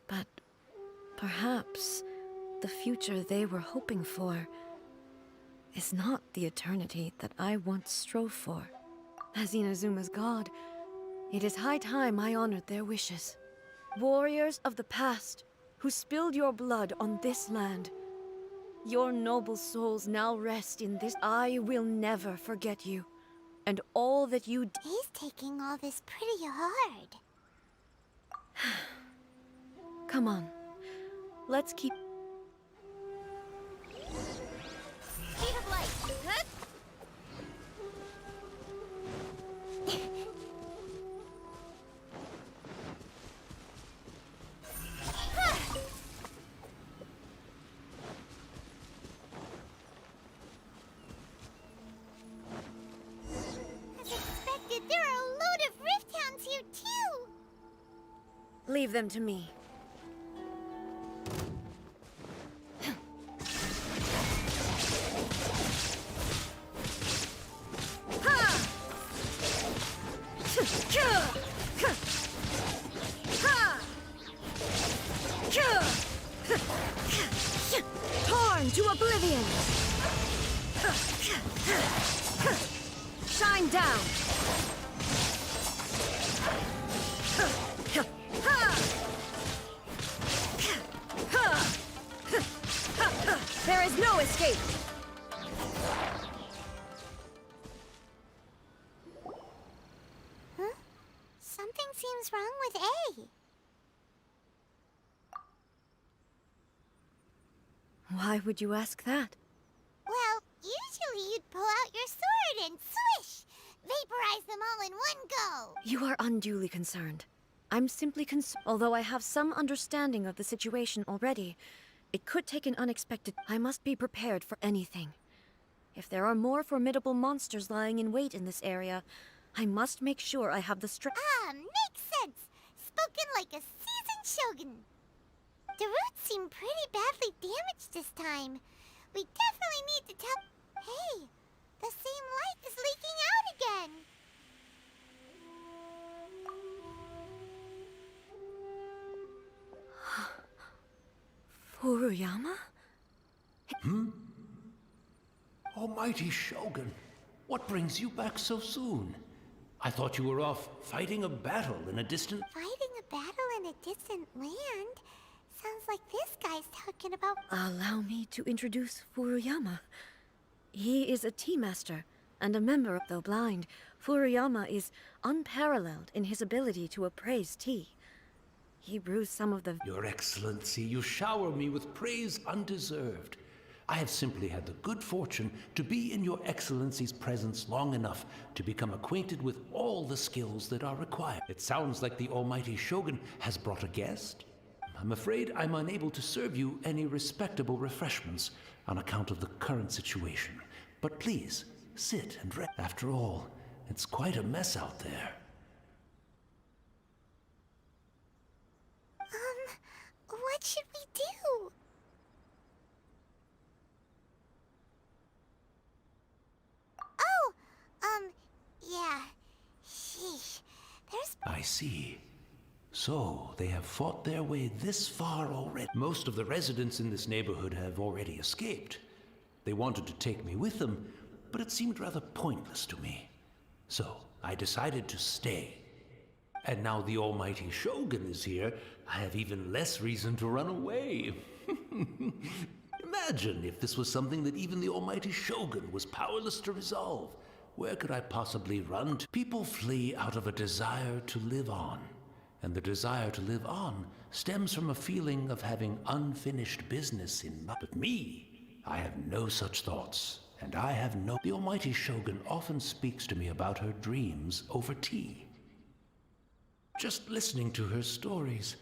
S8: But perhaps the future they were hoping for is not the eternity that I once strove for. As Inazuma's god, it is high time I honored their wishes. Warriors of the past, who spilled your blood on this land, your noble souls now rest in this. I will never forget you, and all that you did.
S2: He's taking all this pretty hard.
S8: Come on, let's keep...
S2: Speed of light. Huh? As expected, there are a load of rift hounds here too.
S8: Leave them to me. Torn to oblivion! Shine down! There is no escape!
S2: Huh? Something seems wrong with A.
S8: Why would you ask that?
S2: Well, usually you'd pull out your sword and swish! Vaporize them all in one go!
S8: You are unduly concerned. I'm simply although I have some understanding of the situation already, it could take an unexpected... I must be prepared for anything. If there are more formidable monsters lying in wait in this area, I must make sure I have the strength.
S2: Ah, makes sense! Spoken like a seasoned shogun. The roots seem pretty badly damaged this time. We definitely need to tell... Hey, the same light is leaking out again!
S8: Furuyama?
S9: Almighty Shogun, what brings you back so soon? I thought you were off fighting a battle in a distant...
S2: Fighting a battle in a distant land? Sounds like this guy's talking about...
S8: Allow me to introduce Furuyama. He is a tea master and a member of... Though blind, Furuyama is unparalleled in his ability to appraise tea. He brews some of the...
S9: Your Excellency, you shower me with praise undeserved. I have simply had the good fortune to be in Your Excellency's presence long enough to become acquainted with all the skills that are required. It sounds like the Almighty Shogun has brought a guest. I'm afraid I'm unable to serve you any respectable refreshments on account of the current situation. But please, sit and rest. After all, it's quite a mess out there.
S2: What should we do? Oh, yeah. Sheesh. There's...
S9: I see. So, they have fought their way this far already. Most of the residents in this neighborhood have already escaped. They wanted to take me with them, but it seemed rather pointless to me. So I decided to stay. And now the almighty Shogun is here, I have even less reason to run away. Imagine if this was something that even the almighty Shogun was powerless to resolve. Where could I possibly run to? People flee out of a desire to live on. And the desire to live on stems from a feeling of having unfinished business in mind. But me, I have no such thoughts. And I have no... The almighty Shogun often speaks to me about her dreams over tea. Just listening to her stories.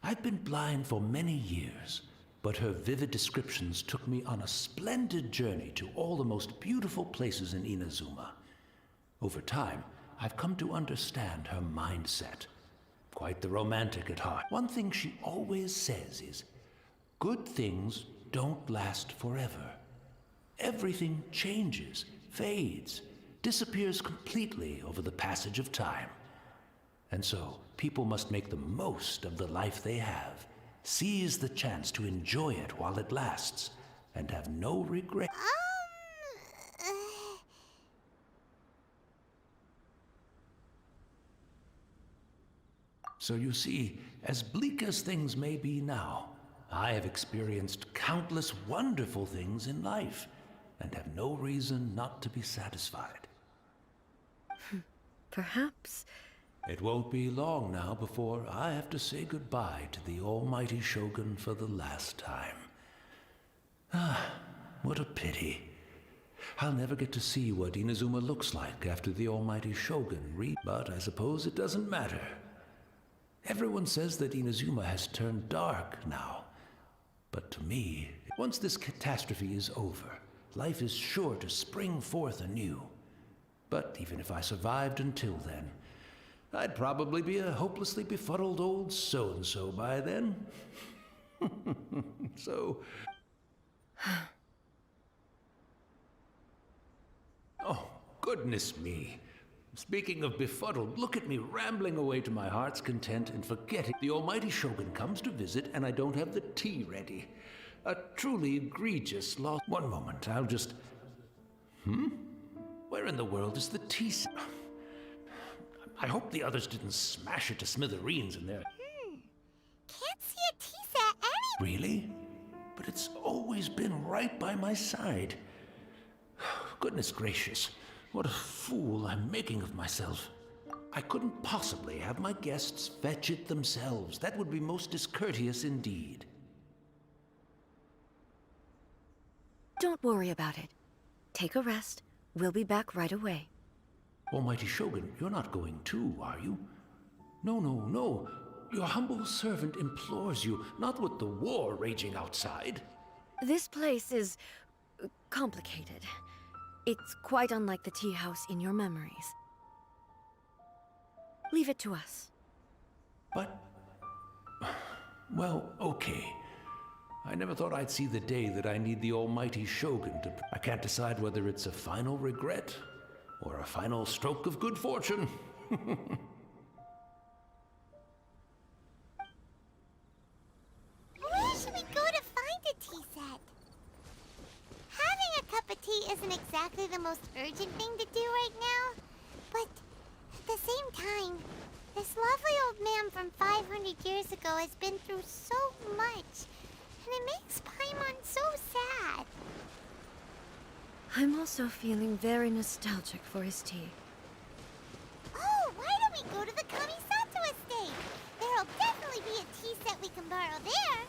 S9: I've been blind for many years, but her vivid descriptions took me on a splendid journey to all the most beautiful places in Inazuma. Over time, I've come to understand her mindset. Quite the romantic at heart. One thing she always says is, good things don't last forever. Everything changes, fades, disappears completely over the passage of time. And so, people must make the most of the life they have, seize the chance to enjoy it while it lasts, and have no regret. So you see, as bleak as things may be now, I have experienced countless wonderful things in life, and have no reason not to be satisfied.
S8: Perhaps.
S9: It won't be long now before I have to say goodbye to the almighty Shogun for the last time. What a pity. I'll never get to see what Inazuma looks like after the almighty Shogun but I suppose it doesn't matter. Everyone says that Inazuma has turned dark now. But to me, once this catastrophe is over, life is sure to spring forth anew. But even if I survived until then, I'd probably be a hopelessly befuddled old so-and-so by then. So... Oh, goodness me. Speaking of befuddled, look at me rambling away to my heart's content and forgetting the almighty Shogun comes to visit and I don't have the tea ready. A truly egregious loss. One moment, I'll just... Where in the world is the tea set? I hope the others didn't smash it to smithereens in there.
S2: Can't see a tea set anywhere.
S9: Really? But it's always been right by my side. Goodness gracious, what a fool I'm making of myself. I couldn't possibly have my guests fetch it themselves. That would be most discourteous indeed.
S8: Don't worry about it. Take a rest. We'll be back right away.
S9: Almighty Shogun, you're not going too, are you? No, no, no. Your humble servant implores you, not with the war raging outside.
S8: This place is... complicated. It's quite unlike the tea house in your memories. Leave it to us.
S9: But... well, okay. I never thought I'd see the day that I need the almighty Shogun to... I can't decide whether it's a final regret or a final stroke of good fortune.
S2: Where should we go to find a tea set? Having a cup of tea isn't exactly the most urgent thing to do right now, but at the same time, this lovely old man from 500 years ago has been through so much, and it makes Paimon so sad.
S8: I'm also feeling very nostalgic for his tea.
S2: Oh, why don't we go to the Kamisato estate? There'll definitely be a tea set we can borrow there.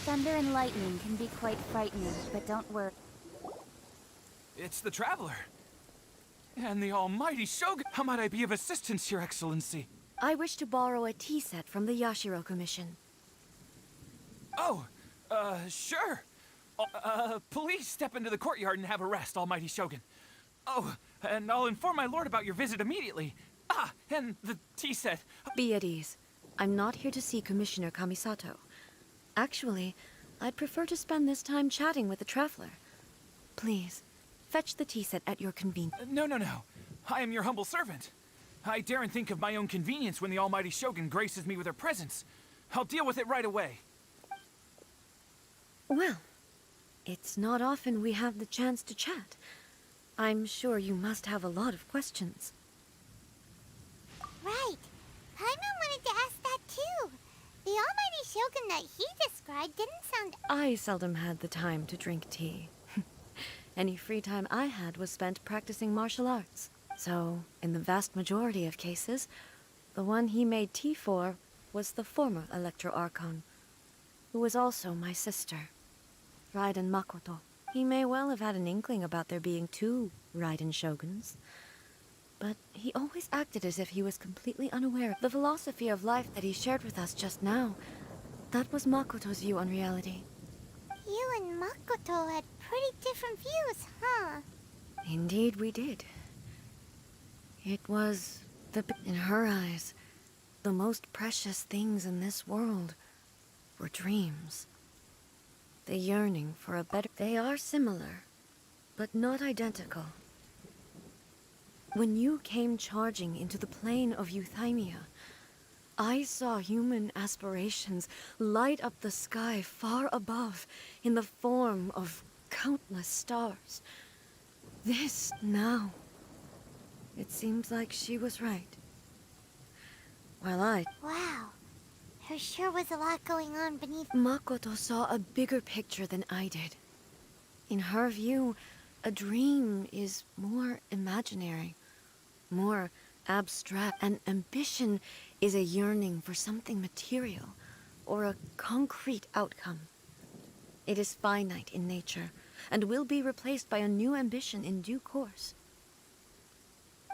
S10: Thunder and lightning can be quite frightening, but don't worry.
S11: It's the Traveler. And the almighty Shogun. How might I be of assistance, Your Excellency?
S8: I wish to borrow a tea set from the Yashiro Commission.
S11: Oh, sure. Please step into the courtyard and have a rest, almighty Shogun. Oh, and I'll inform my lord about your visit immediately. Ah, and the tea set.
S8: Be at ease. I'm not here to see Commissioner Kamisato. Actually, I'd prefer to spend this time chatting with the traveler. Please, fetch the tea set at your convenience.
S11: No. I am your humble servant. I daren't think of my own convenience when the almighty Shogun graces me with her presence. I'll deal with it right away.
S8: Well, it's not often we have the chance to chat. I'm sure you must have a lot of questions.
S2: Right. Paimon wanted to ask that too. The almighty Shogun that he described didn't sound...
S8: I seldom had the time to drink tea. Any free time I had was spent practicing martial arts. So, in the vast majority of cases, the one he made tea for was the former Electro Archon, who was also my sister, Raiden Makoto. He may well have had an inkling about there being two Raiden Shoguns, but he always acted as if he was completely unaware of the philosophy of life that he shared with us just now. That was Makoto's view on reality.
S2: You and Makoto had pretty different views, huh?
S8: Indeed we did. It was in her eyes, the most precious things in this world were dreams. The yearning for a better... They are similar, but not identical. When you came charging into the plane of Euthymia, I saw human aspirations light up the sky far above in the form of countless stars. This now... It seems like she was right. While
S2: Wow. There sure was a lot going on beneath...
S8: Makoto saw a bigger picture than I did. In her view, a dream is more imaginary, more abstract. An ambition is a yearning for something material, or a concrete outcome. It is finite in nature, and will be replaced by a new ambition in due course.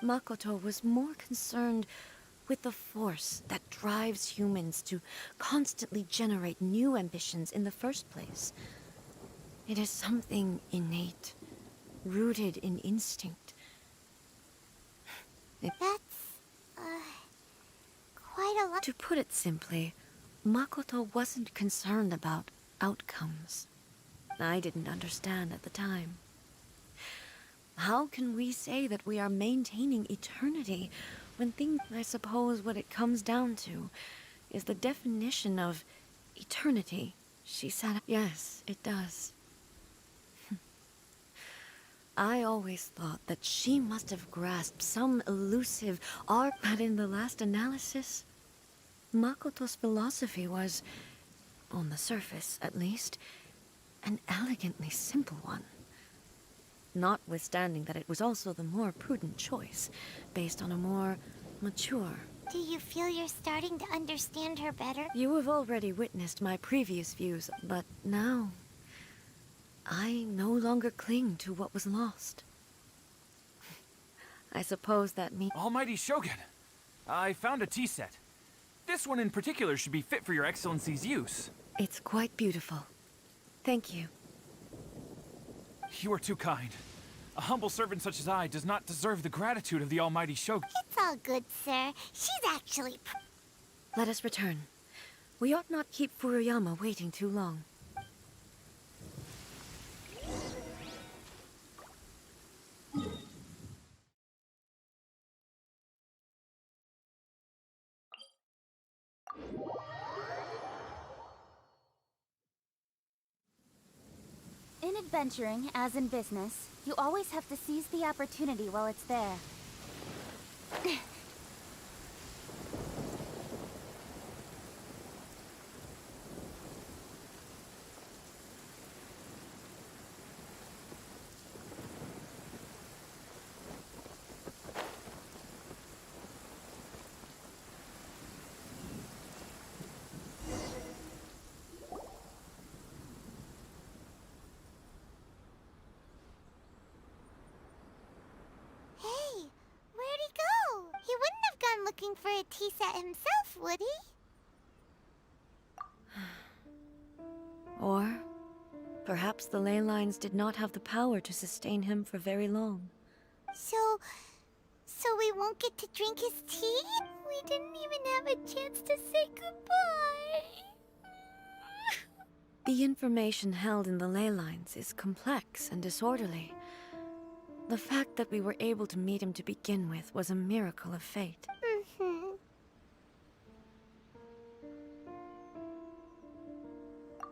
S8: Makoto was more concerned with the force that drives humans to constantly generate new ambitions in the first place. It is something innate, rooted in instinct.
S2: That's, quite a lot.
S8: To put it simply, Makoto wasn't concerned about outcomes. I didn't understand at the time. How can we say that we are maintaining eternity when things... I suppose what it comes down to is the definition of eternity, she said. Yes, it does. I always thought that she must have grasped some elusive art, but in the last analysis, Makoto's philosophy was, on the surface at least, an elegantly simple one. Notwithstanding that it was also the more prudent choice, based on a more mature...
S2: Do you feel you're starting to understand her better?
S8: You have already witnessed my previous views, but now... I no longer cling to what was lost. I suppose that means...
S11: Almighty Shogun, I found a tea set. This one in particular should be fit for your Excellency's use.
S8: It's quite beautiful. Thank you.
S11: You are too kind. A humble servant such as I does not deserve the gratitude of the almighty Shogun.
S2: It's all good, sir. She's actually...
S8: Let us return. We ought not keep Furuyama waiting too long.
S10: In adventuring, as in business, you always have to seize the opportunity while it's there.
S2: Hey, where'd he go? He wouldn't have gone looking for a tea set himself, would he?
S8: Or perhaps the ley lines did not have the power to sustain him for very long.
S2: So we won't get to drink his tea? We didn't even have a chance to say goodbye.
S8: The information held in the ley lines is complex and disorderly. The fact that we were able to meet him to begin with was a miracle of fate.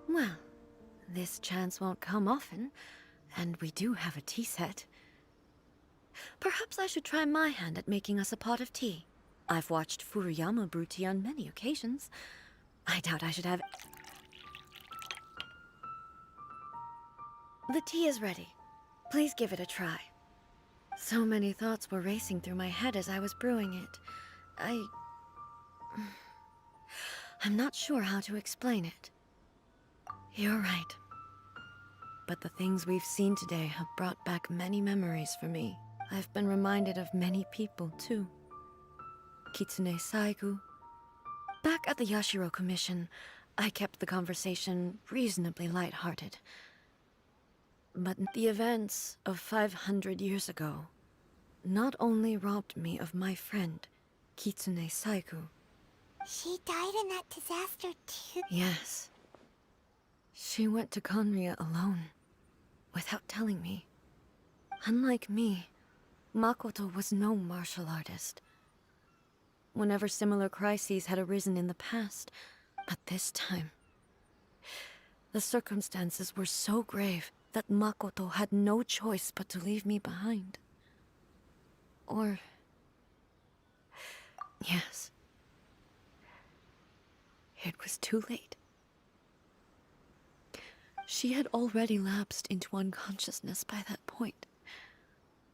S8: Well, this chance won't come often, and we do have a tea set. Perhaps I should try my hand at making us a pot of tea. I've watched Furuyama brew tea on many occasions. I doubt I should have... The tea is ready. Please give it a try. So many thoughts were racing through my head as I was brewing it. I'm not sure how to explain it. You're right. But the things we've seen today have brought back many memories for me. I've been reminded of many people, too. Kitsune Saigu. Back at the Yashiro Commission, I kept the conversation reasonably lighthearted. But the events of 500 years ago not only robbed me of my friend, Kitsune Saigu.
S2: She died in that disaster too?
S8: Yes. She went to Conria alone, without telling me. Unlike me, Makoto was no martial artist. Whenever similar crises had arisen in the past, but this time, the circumstances were so grave that Makoto had no choice but to leave me behind. Or... yes. It was too late. She had already lapsed into unconsciousness by that point,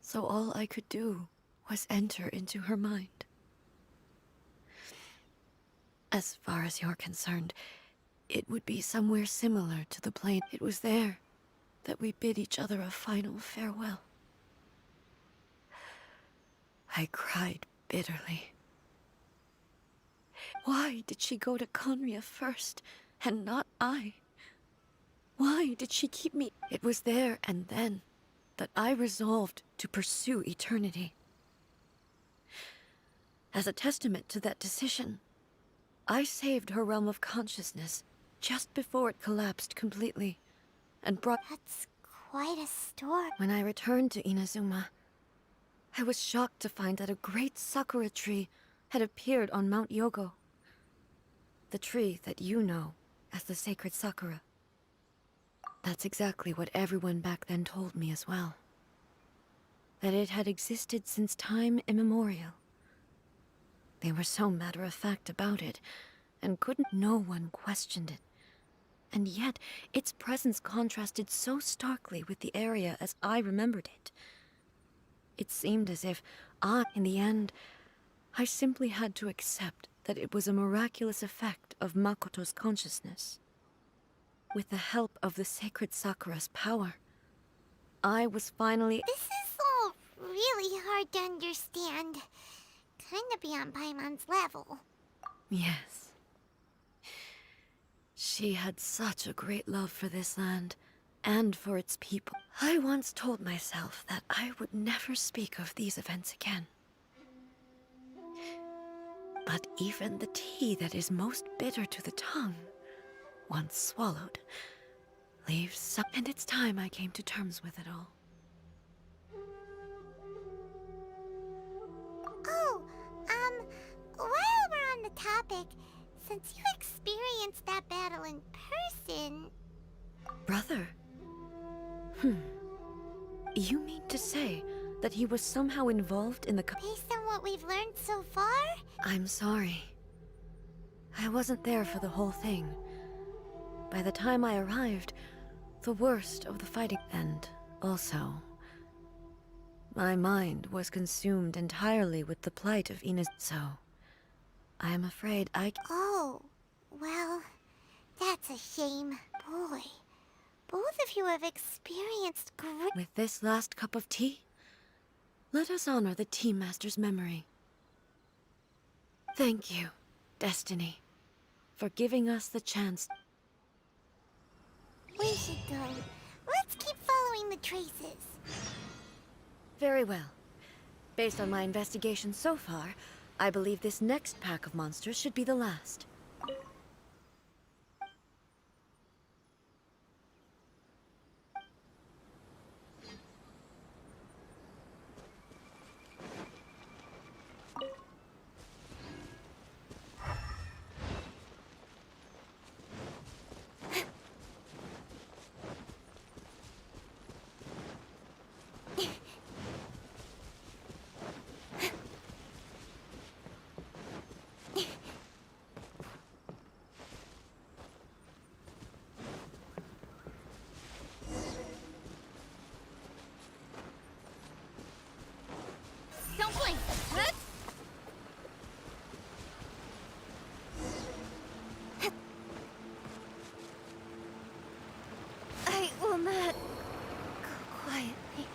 S8: so all I could do was enter into her mind. As far as you're concerned, it would be somewhere similar to the plane. It was there that we bid each other a final farewell. I cried bitterly. Why did she go to Conria first, and not I? Why did she keep me? It was there and then that I resolved to pursue eternity. As a testament to that decision, I saved her realm of consciousness just before it collapsed completely, and brought...
S2: That's quite a story.
S8: When I returned to Inazuma, I was shocked to find that a great sakura tree had appeared on Mount Yogo. The tree that you know as the sacred sakura. That's exactly what everyone back then told me as well. That it had existed since time immemorial. They were so matter-of-fact about it, and no one questioned it. And yet, its presence contrasted so starkly with the area as I remembered it. It seemed as if in the end, I simply had to accept that it was a miraculous effect of Makoto's consciousness. With the help of the sacred Sakura's power, I was finally...
S2: This is all really hard to understand. Kinda beyond Paimon's level.
S8: Yes. She had such a great love for this land, and for its people. I once told myself that I would never speak of these events again. But even the tea that is most bitter to the tongue, once swallowed, leaves some... And it's time I came to terms with it all.
S2: Oh, while we're on the topic, since you experienced that battle in person...
S8: Brother? You mean to say that he was somehow involved in the...
S2: Based on what we've learned so far?
S8: I'm sorry. I wasn't there for the whole thing. By the time I arrived, the worst of the fighting... And also, my mind was consumed entirely with the plight of Ines. So, I am afraid I...
S2: Oh, well, that's a shame. Boy, both of you have experienced great...
S8: With this last cup of tea, let us honor the Tea Master's memory. Thank you, Destiny, for giving us the chance...
S2: We should go. Let's keep following the traces.
S8: Very well. Based on my investigation so far, I believe this next pack of monsters should be the last.
S10: Don't blink!
S8: I will not go quietly.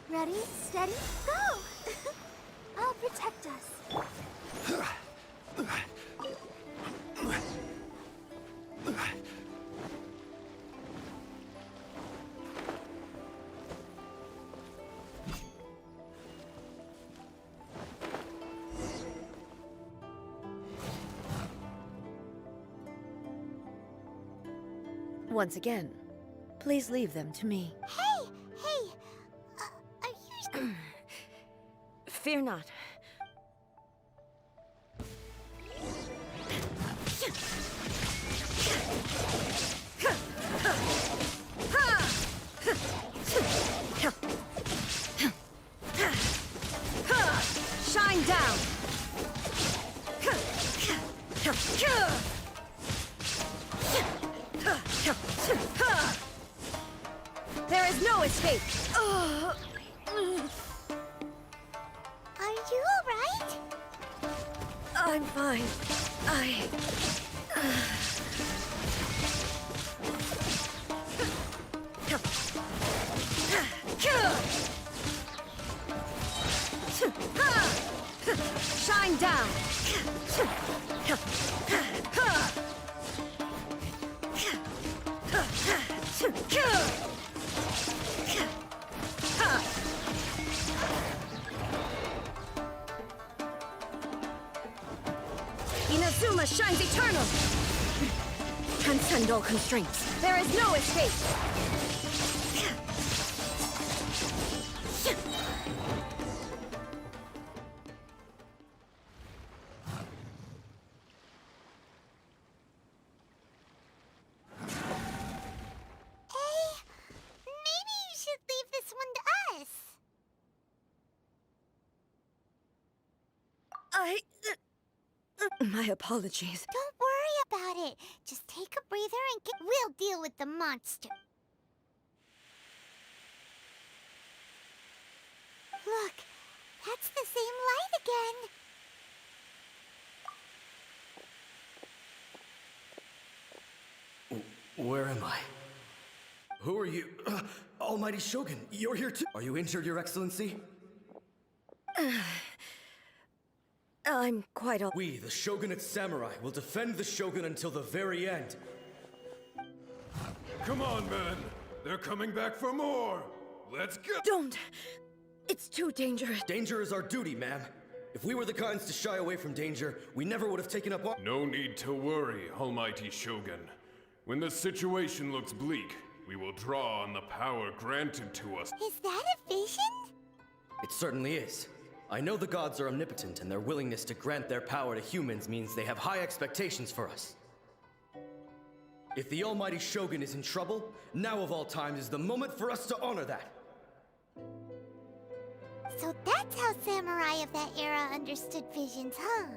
S10: Ready, steady, go! I'll protect us.
S8: Once again, please leave them to me.
S2: Hey, are you...
S8: Fear not. Shine down! There is no escape!
S2: Are you alright?
S8: I'm fine. Shine down! Inazuma shines eternal! Transcend all constraints. There is no escape!
S2: Maybe you should leave this one to us.
S8: My apologies.
S2: Don't worry about it. Just take a breather and we'll deal with the monster. Look, that's the same light again.
S3: Where am I? Who are you? Almighty Shogun, you're here too. Are you injured, Your Excellency?
S8: I'm quite all.
S3: We, the Shogunate Samurai, will defend the Shogun until the very end.
S12: Come on, men. They're coming back for more. Let's go.
S8: Don't! It's too dangerous.
S3: Danger is our duty, ma'am. If we were the kinds to shy away from danger, we never would have taken up our—
S12: No need to worry, Almighty Shogun. When the situation looks bleak, we will draw on the power granted to us.
S2: Is that a vision?
S3: It certainly is. I know the gods are omnipotent, and their willingness to grant their power to humans means they have high expectations for us. If the Almighty Shogun is in trouble, now of all times is the moment for us to honor that.
S2: So that's how samurai of that era understood visions, huh?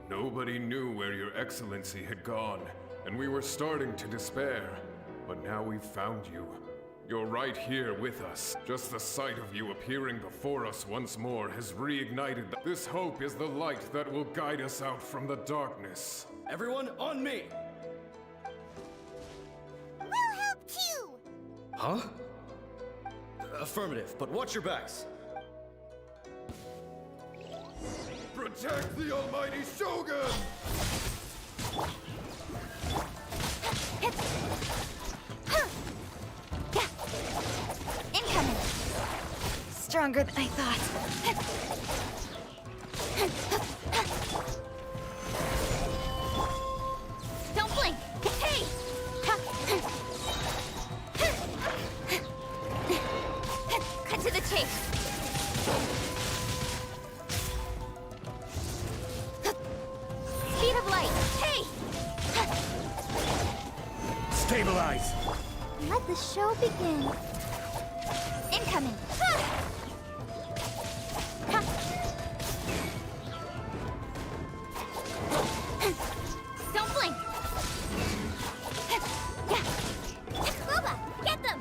S12: Nobody knew where Your Excellency had gone, and we were starting to despair. But now we've found you. You're right here with us. Just the sight of you appearing before us once more has reignited. This hope is the light that will guide us out from the darkness.
S3: Everyone, on me!
S2: We'll help too!
S3: Huh? Affirmative, but watch your backs.
S12: Protect the Almighty Shogun!
S8: stronger than I thought.
S10: Don't blink! Hey! Cut to the chase! Speed of light! Hey!
S3: Stabilize!
S10: Let the show begin. Incoming! Don't blink! Boba, get them!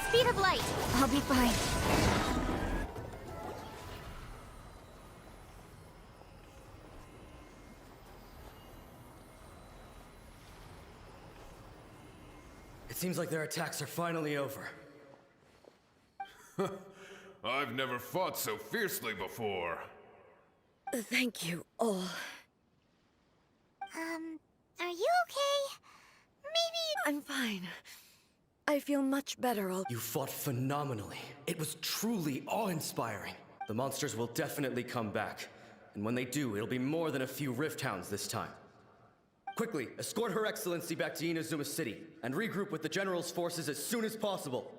S10: Speed of light! I'll be fine.
S13: It seems like their attacks are finally over.
S12: I've never fought so fiercely before.
S8: Thank you all.
S2: Are you okay? Maybe...
S8: I'm fine. I feel much better all.
S13: You fought phenomenally. It was truly awe-inspiring. The monsters will definitely come back. And when they do, it'll be more than a few Rift Hounds this time. Quickly, escort Her Excellency back to Inazuma City, and regroup with the General's forces as soon as possible.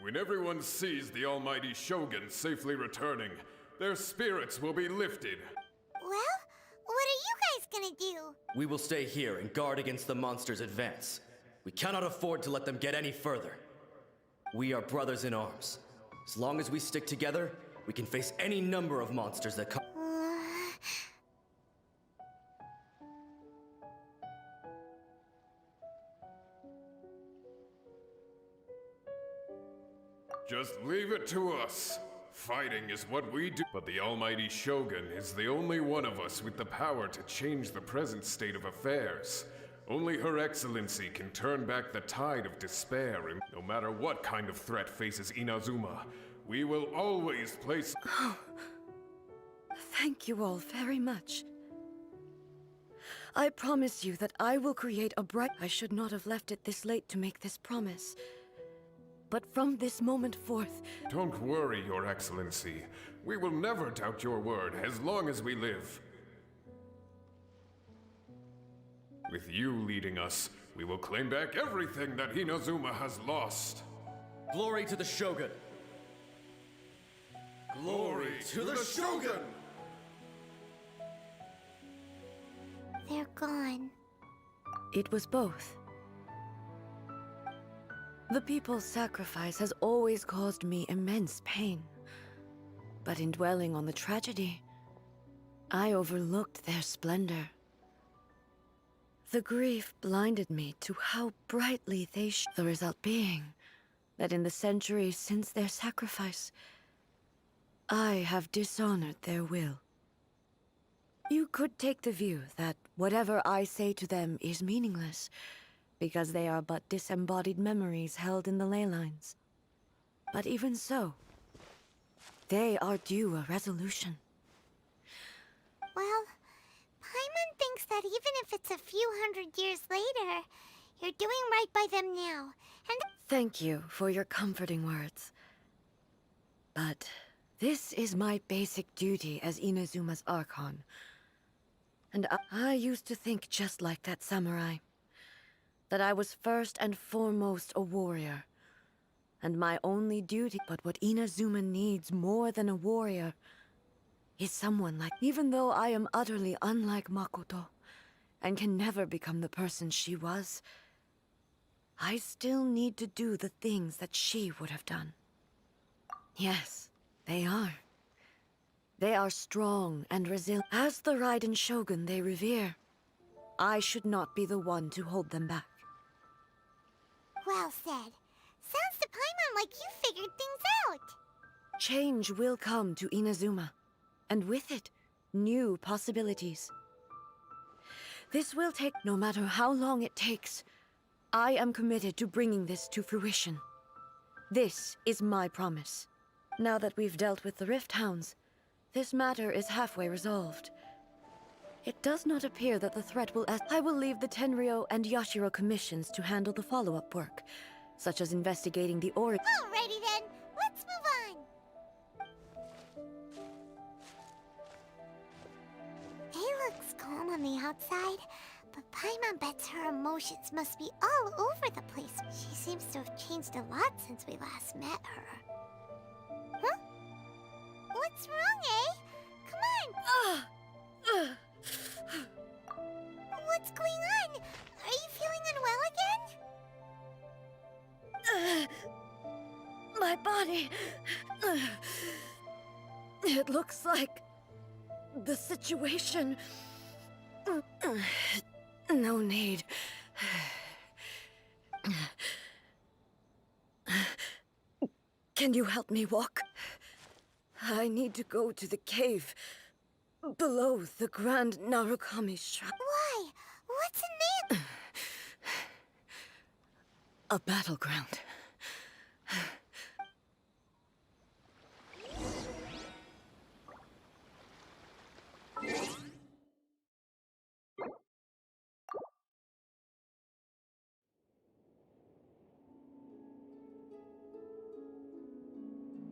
S12: When everyone sees the almighty Shogun safely returning, their spirits will be lifted.
S2: Well, what are you guys gonna do?
S13: We will stay here and guard against the monsters' advance. We cannot afford to let them get any further. We are brothers in arms. As long as we stick together, we can face any number of monsters that come.
S12: Just leave it to us. Fighting is what we do. But the almighty Shogun is the only one of us with the power to change the present state of affairs. Only Her Excellency can turn back the tide of despair, and no matter what kind of threat faces Inazuma, we will always place...
S8: Oh, thank you all very much. I promise you that I will create a bright... I should not have left it this late to make this promise. But from this moment forth...
S12: Don't worry, Your Excellency. We will never doubt your word as long as we live. With you leading us, we will claim back everything that Inazuma has lost.
S13: Glory to the Shogun!
S12: Glory to the Shogun!
S2: They're gone.
S8: It was both. The people's sacrifice has always caused me immense pain. But in dwelling on the tragedy, I overlooked their splendor. The grief blinded me to how brightly they the result being that in the centuries since their sacrifice, I have dishonored their will. You could take the view that whatever I say to them is meaningless, because they are but disembodied memories held in the ley lines. But even so, they are due a resolution.
S2: Well, Paimon thinks that even if it's a few hundred years later, you're doing right by them now, and...
S8: Thank you for your comforting words. But this is my basic duty as Inazuma's Archon. And I used to think just like that samurai. That I was first and foremost a warrior. And my only duty, but what Inazuma needs more than a warrior, is someone like... Even though I am utterly unlike Makoto, and can never become the person she was, I still need to do the things that she would have done. Yes, they are. They are strong and resilient. As the Raiden Shogun they revere, I should not be the one to hold them back.
S2: Well said. Sounds to Paimon like you figured things out.
S8: Change will come to Inazuma, and with it, new possibilities. This will take no matter how long it takes. I am committed to bringing this to fruition. This is my promise. Now that we've dealt with the Rift Hounds, this matter is halfway resolved. It does not appear that the threat will I will leave the Tenryo and Yashiro commissions to handle the follow-up work, such as investigating the origin.
S2: Alrighty then, let's move on. It looks calm on the outside, but Paimon bets her emotions must be all over the place. She seems to have changed a lot since we last met her. Huh? What's wrong, eh? Come on! What's going on? Are you feeling unwell again?
S8: My body. It looks like the situation. No need. Can you help me walk? I need to go to the cave below the Grand Narukami Shrine.
S2: Why? What's in there?
S8: A battleground.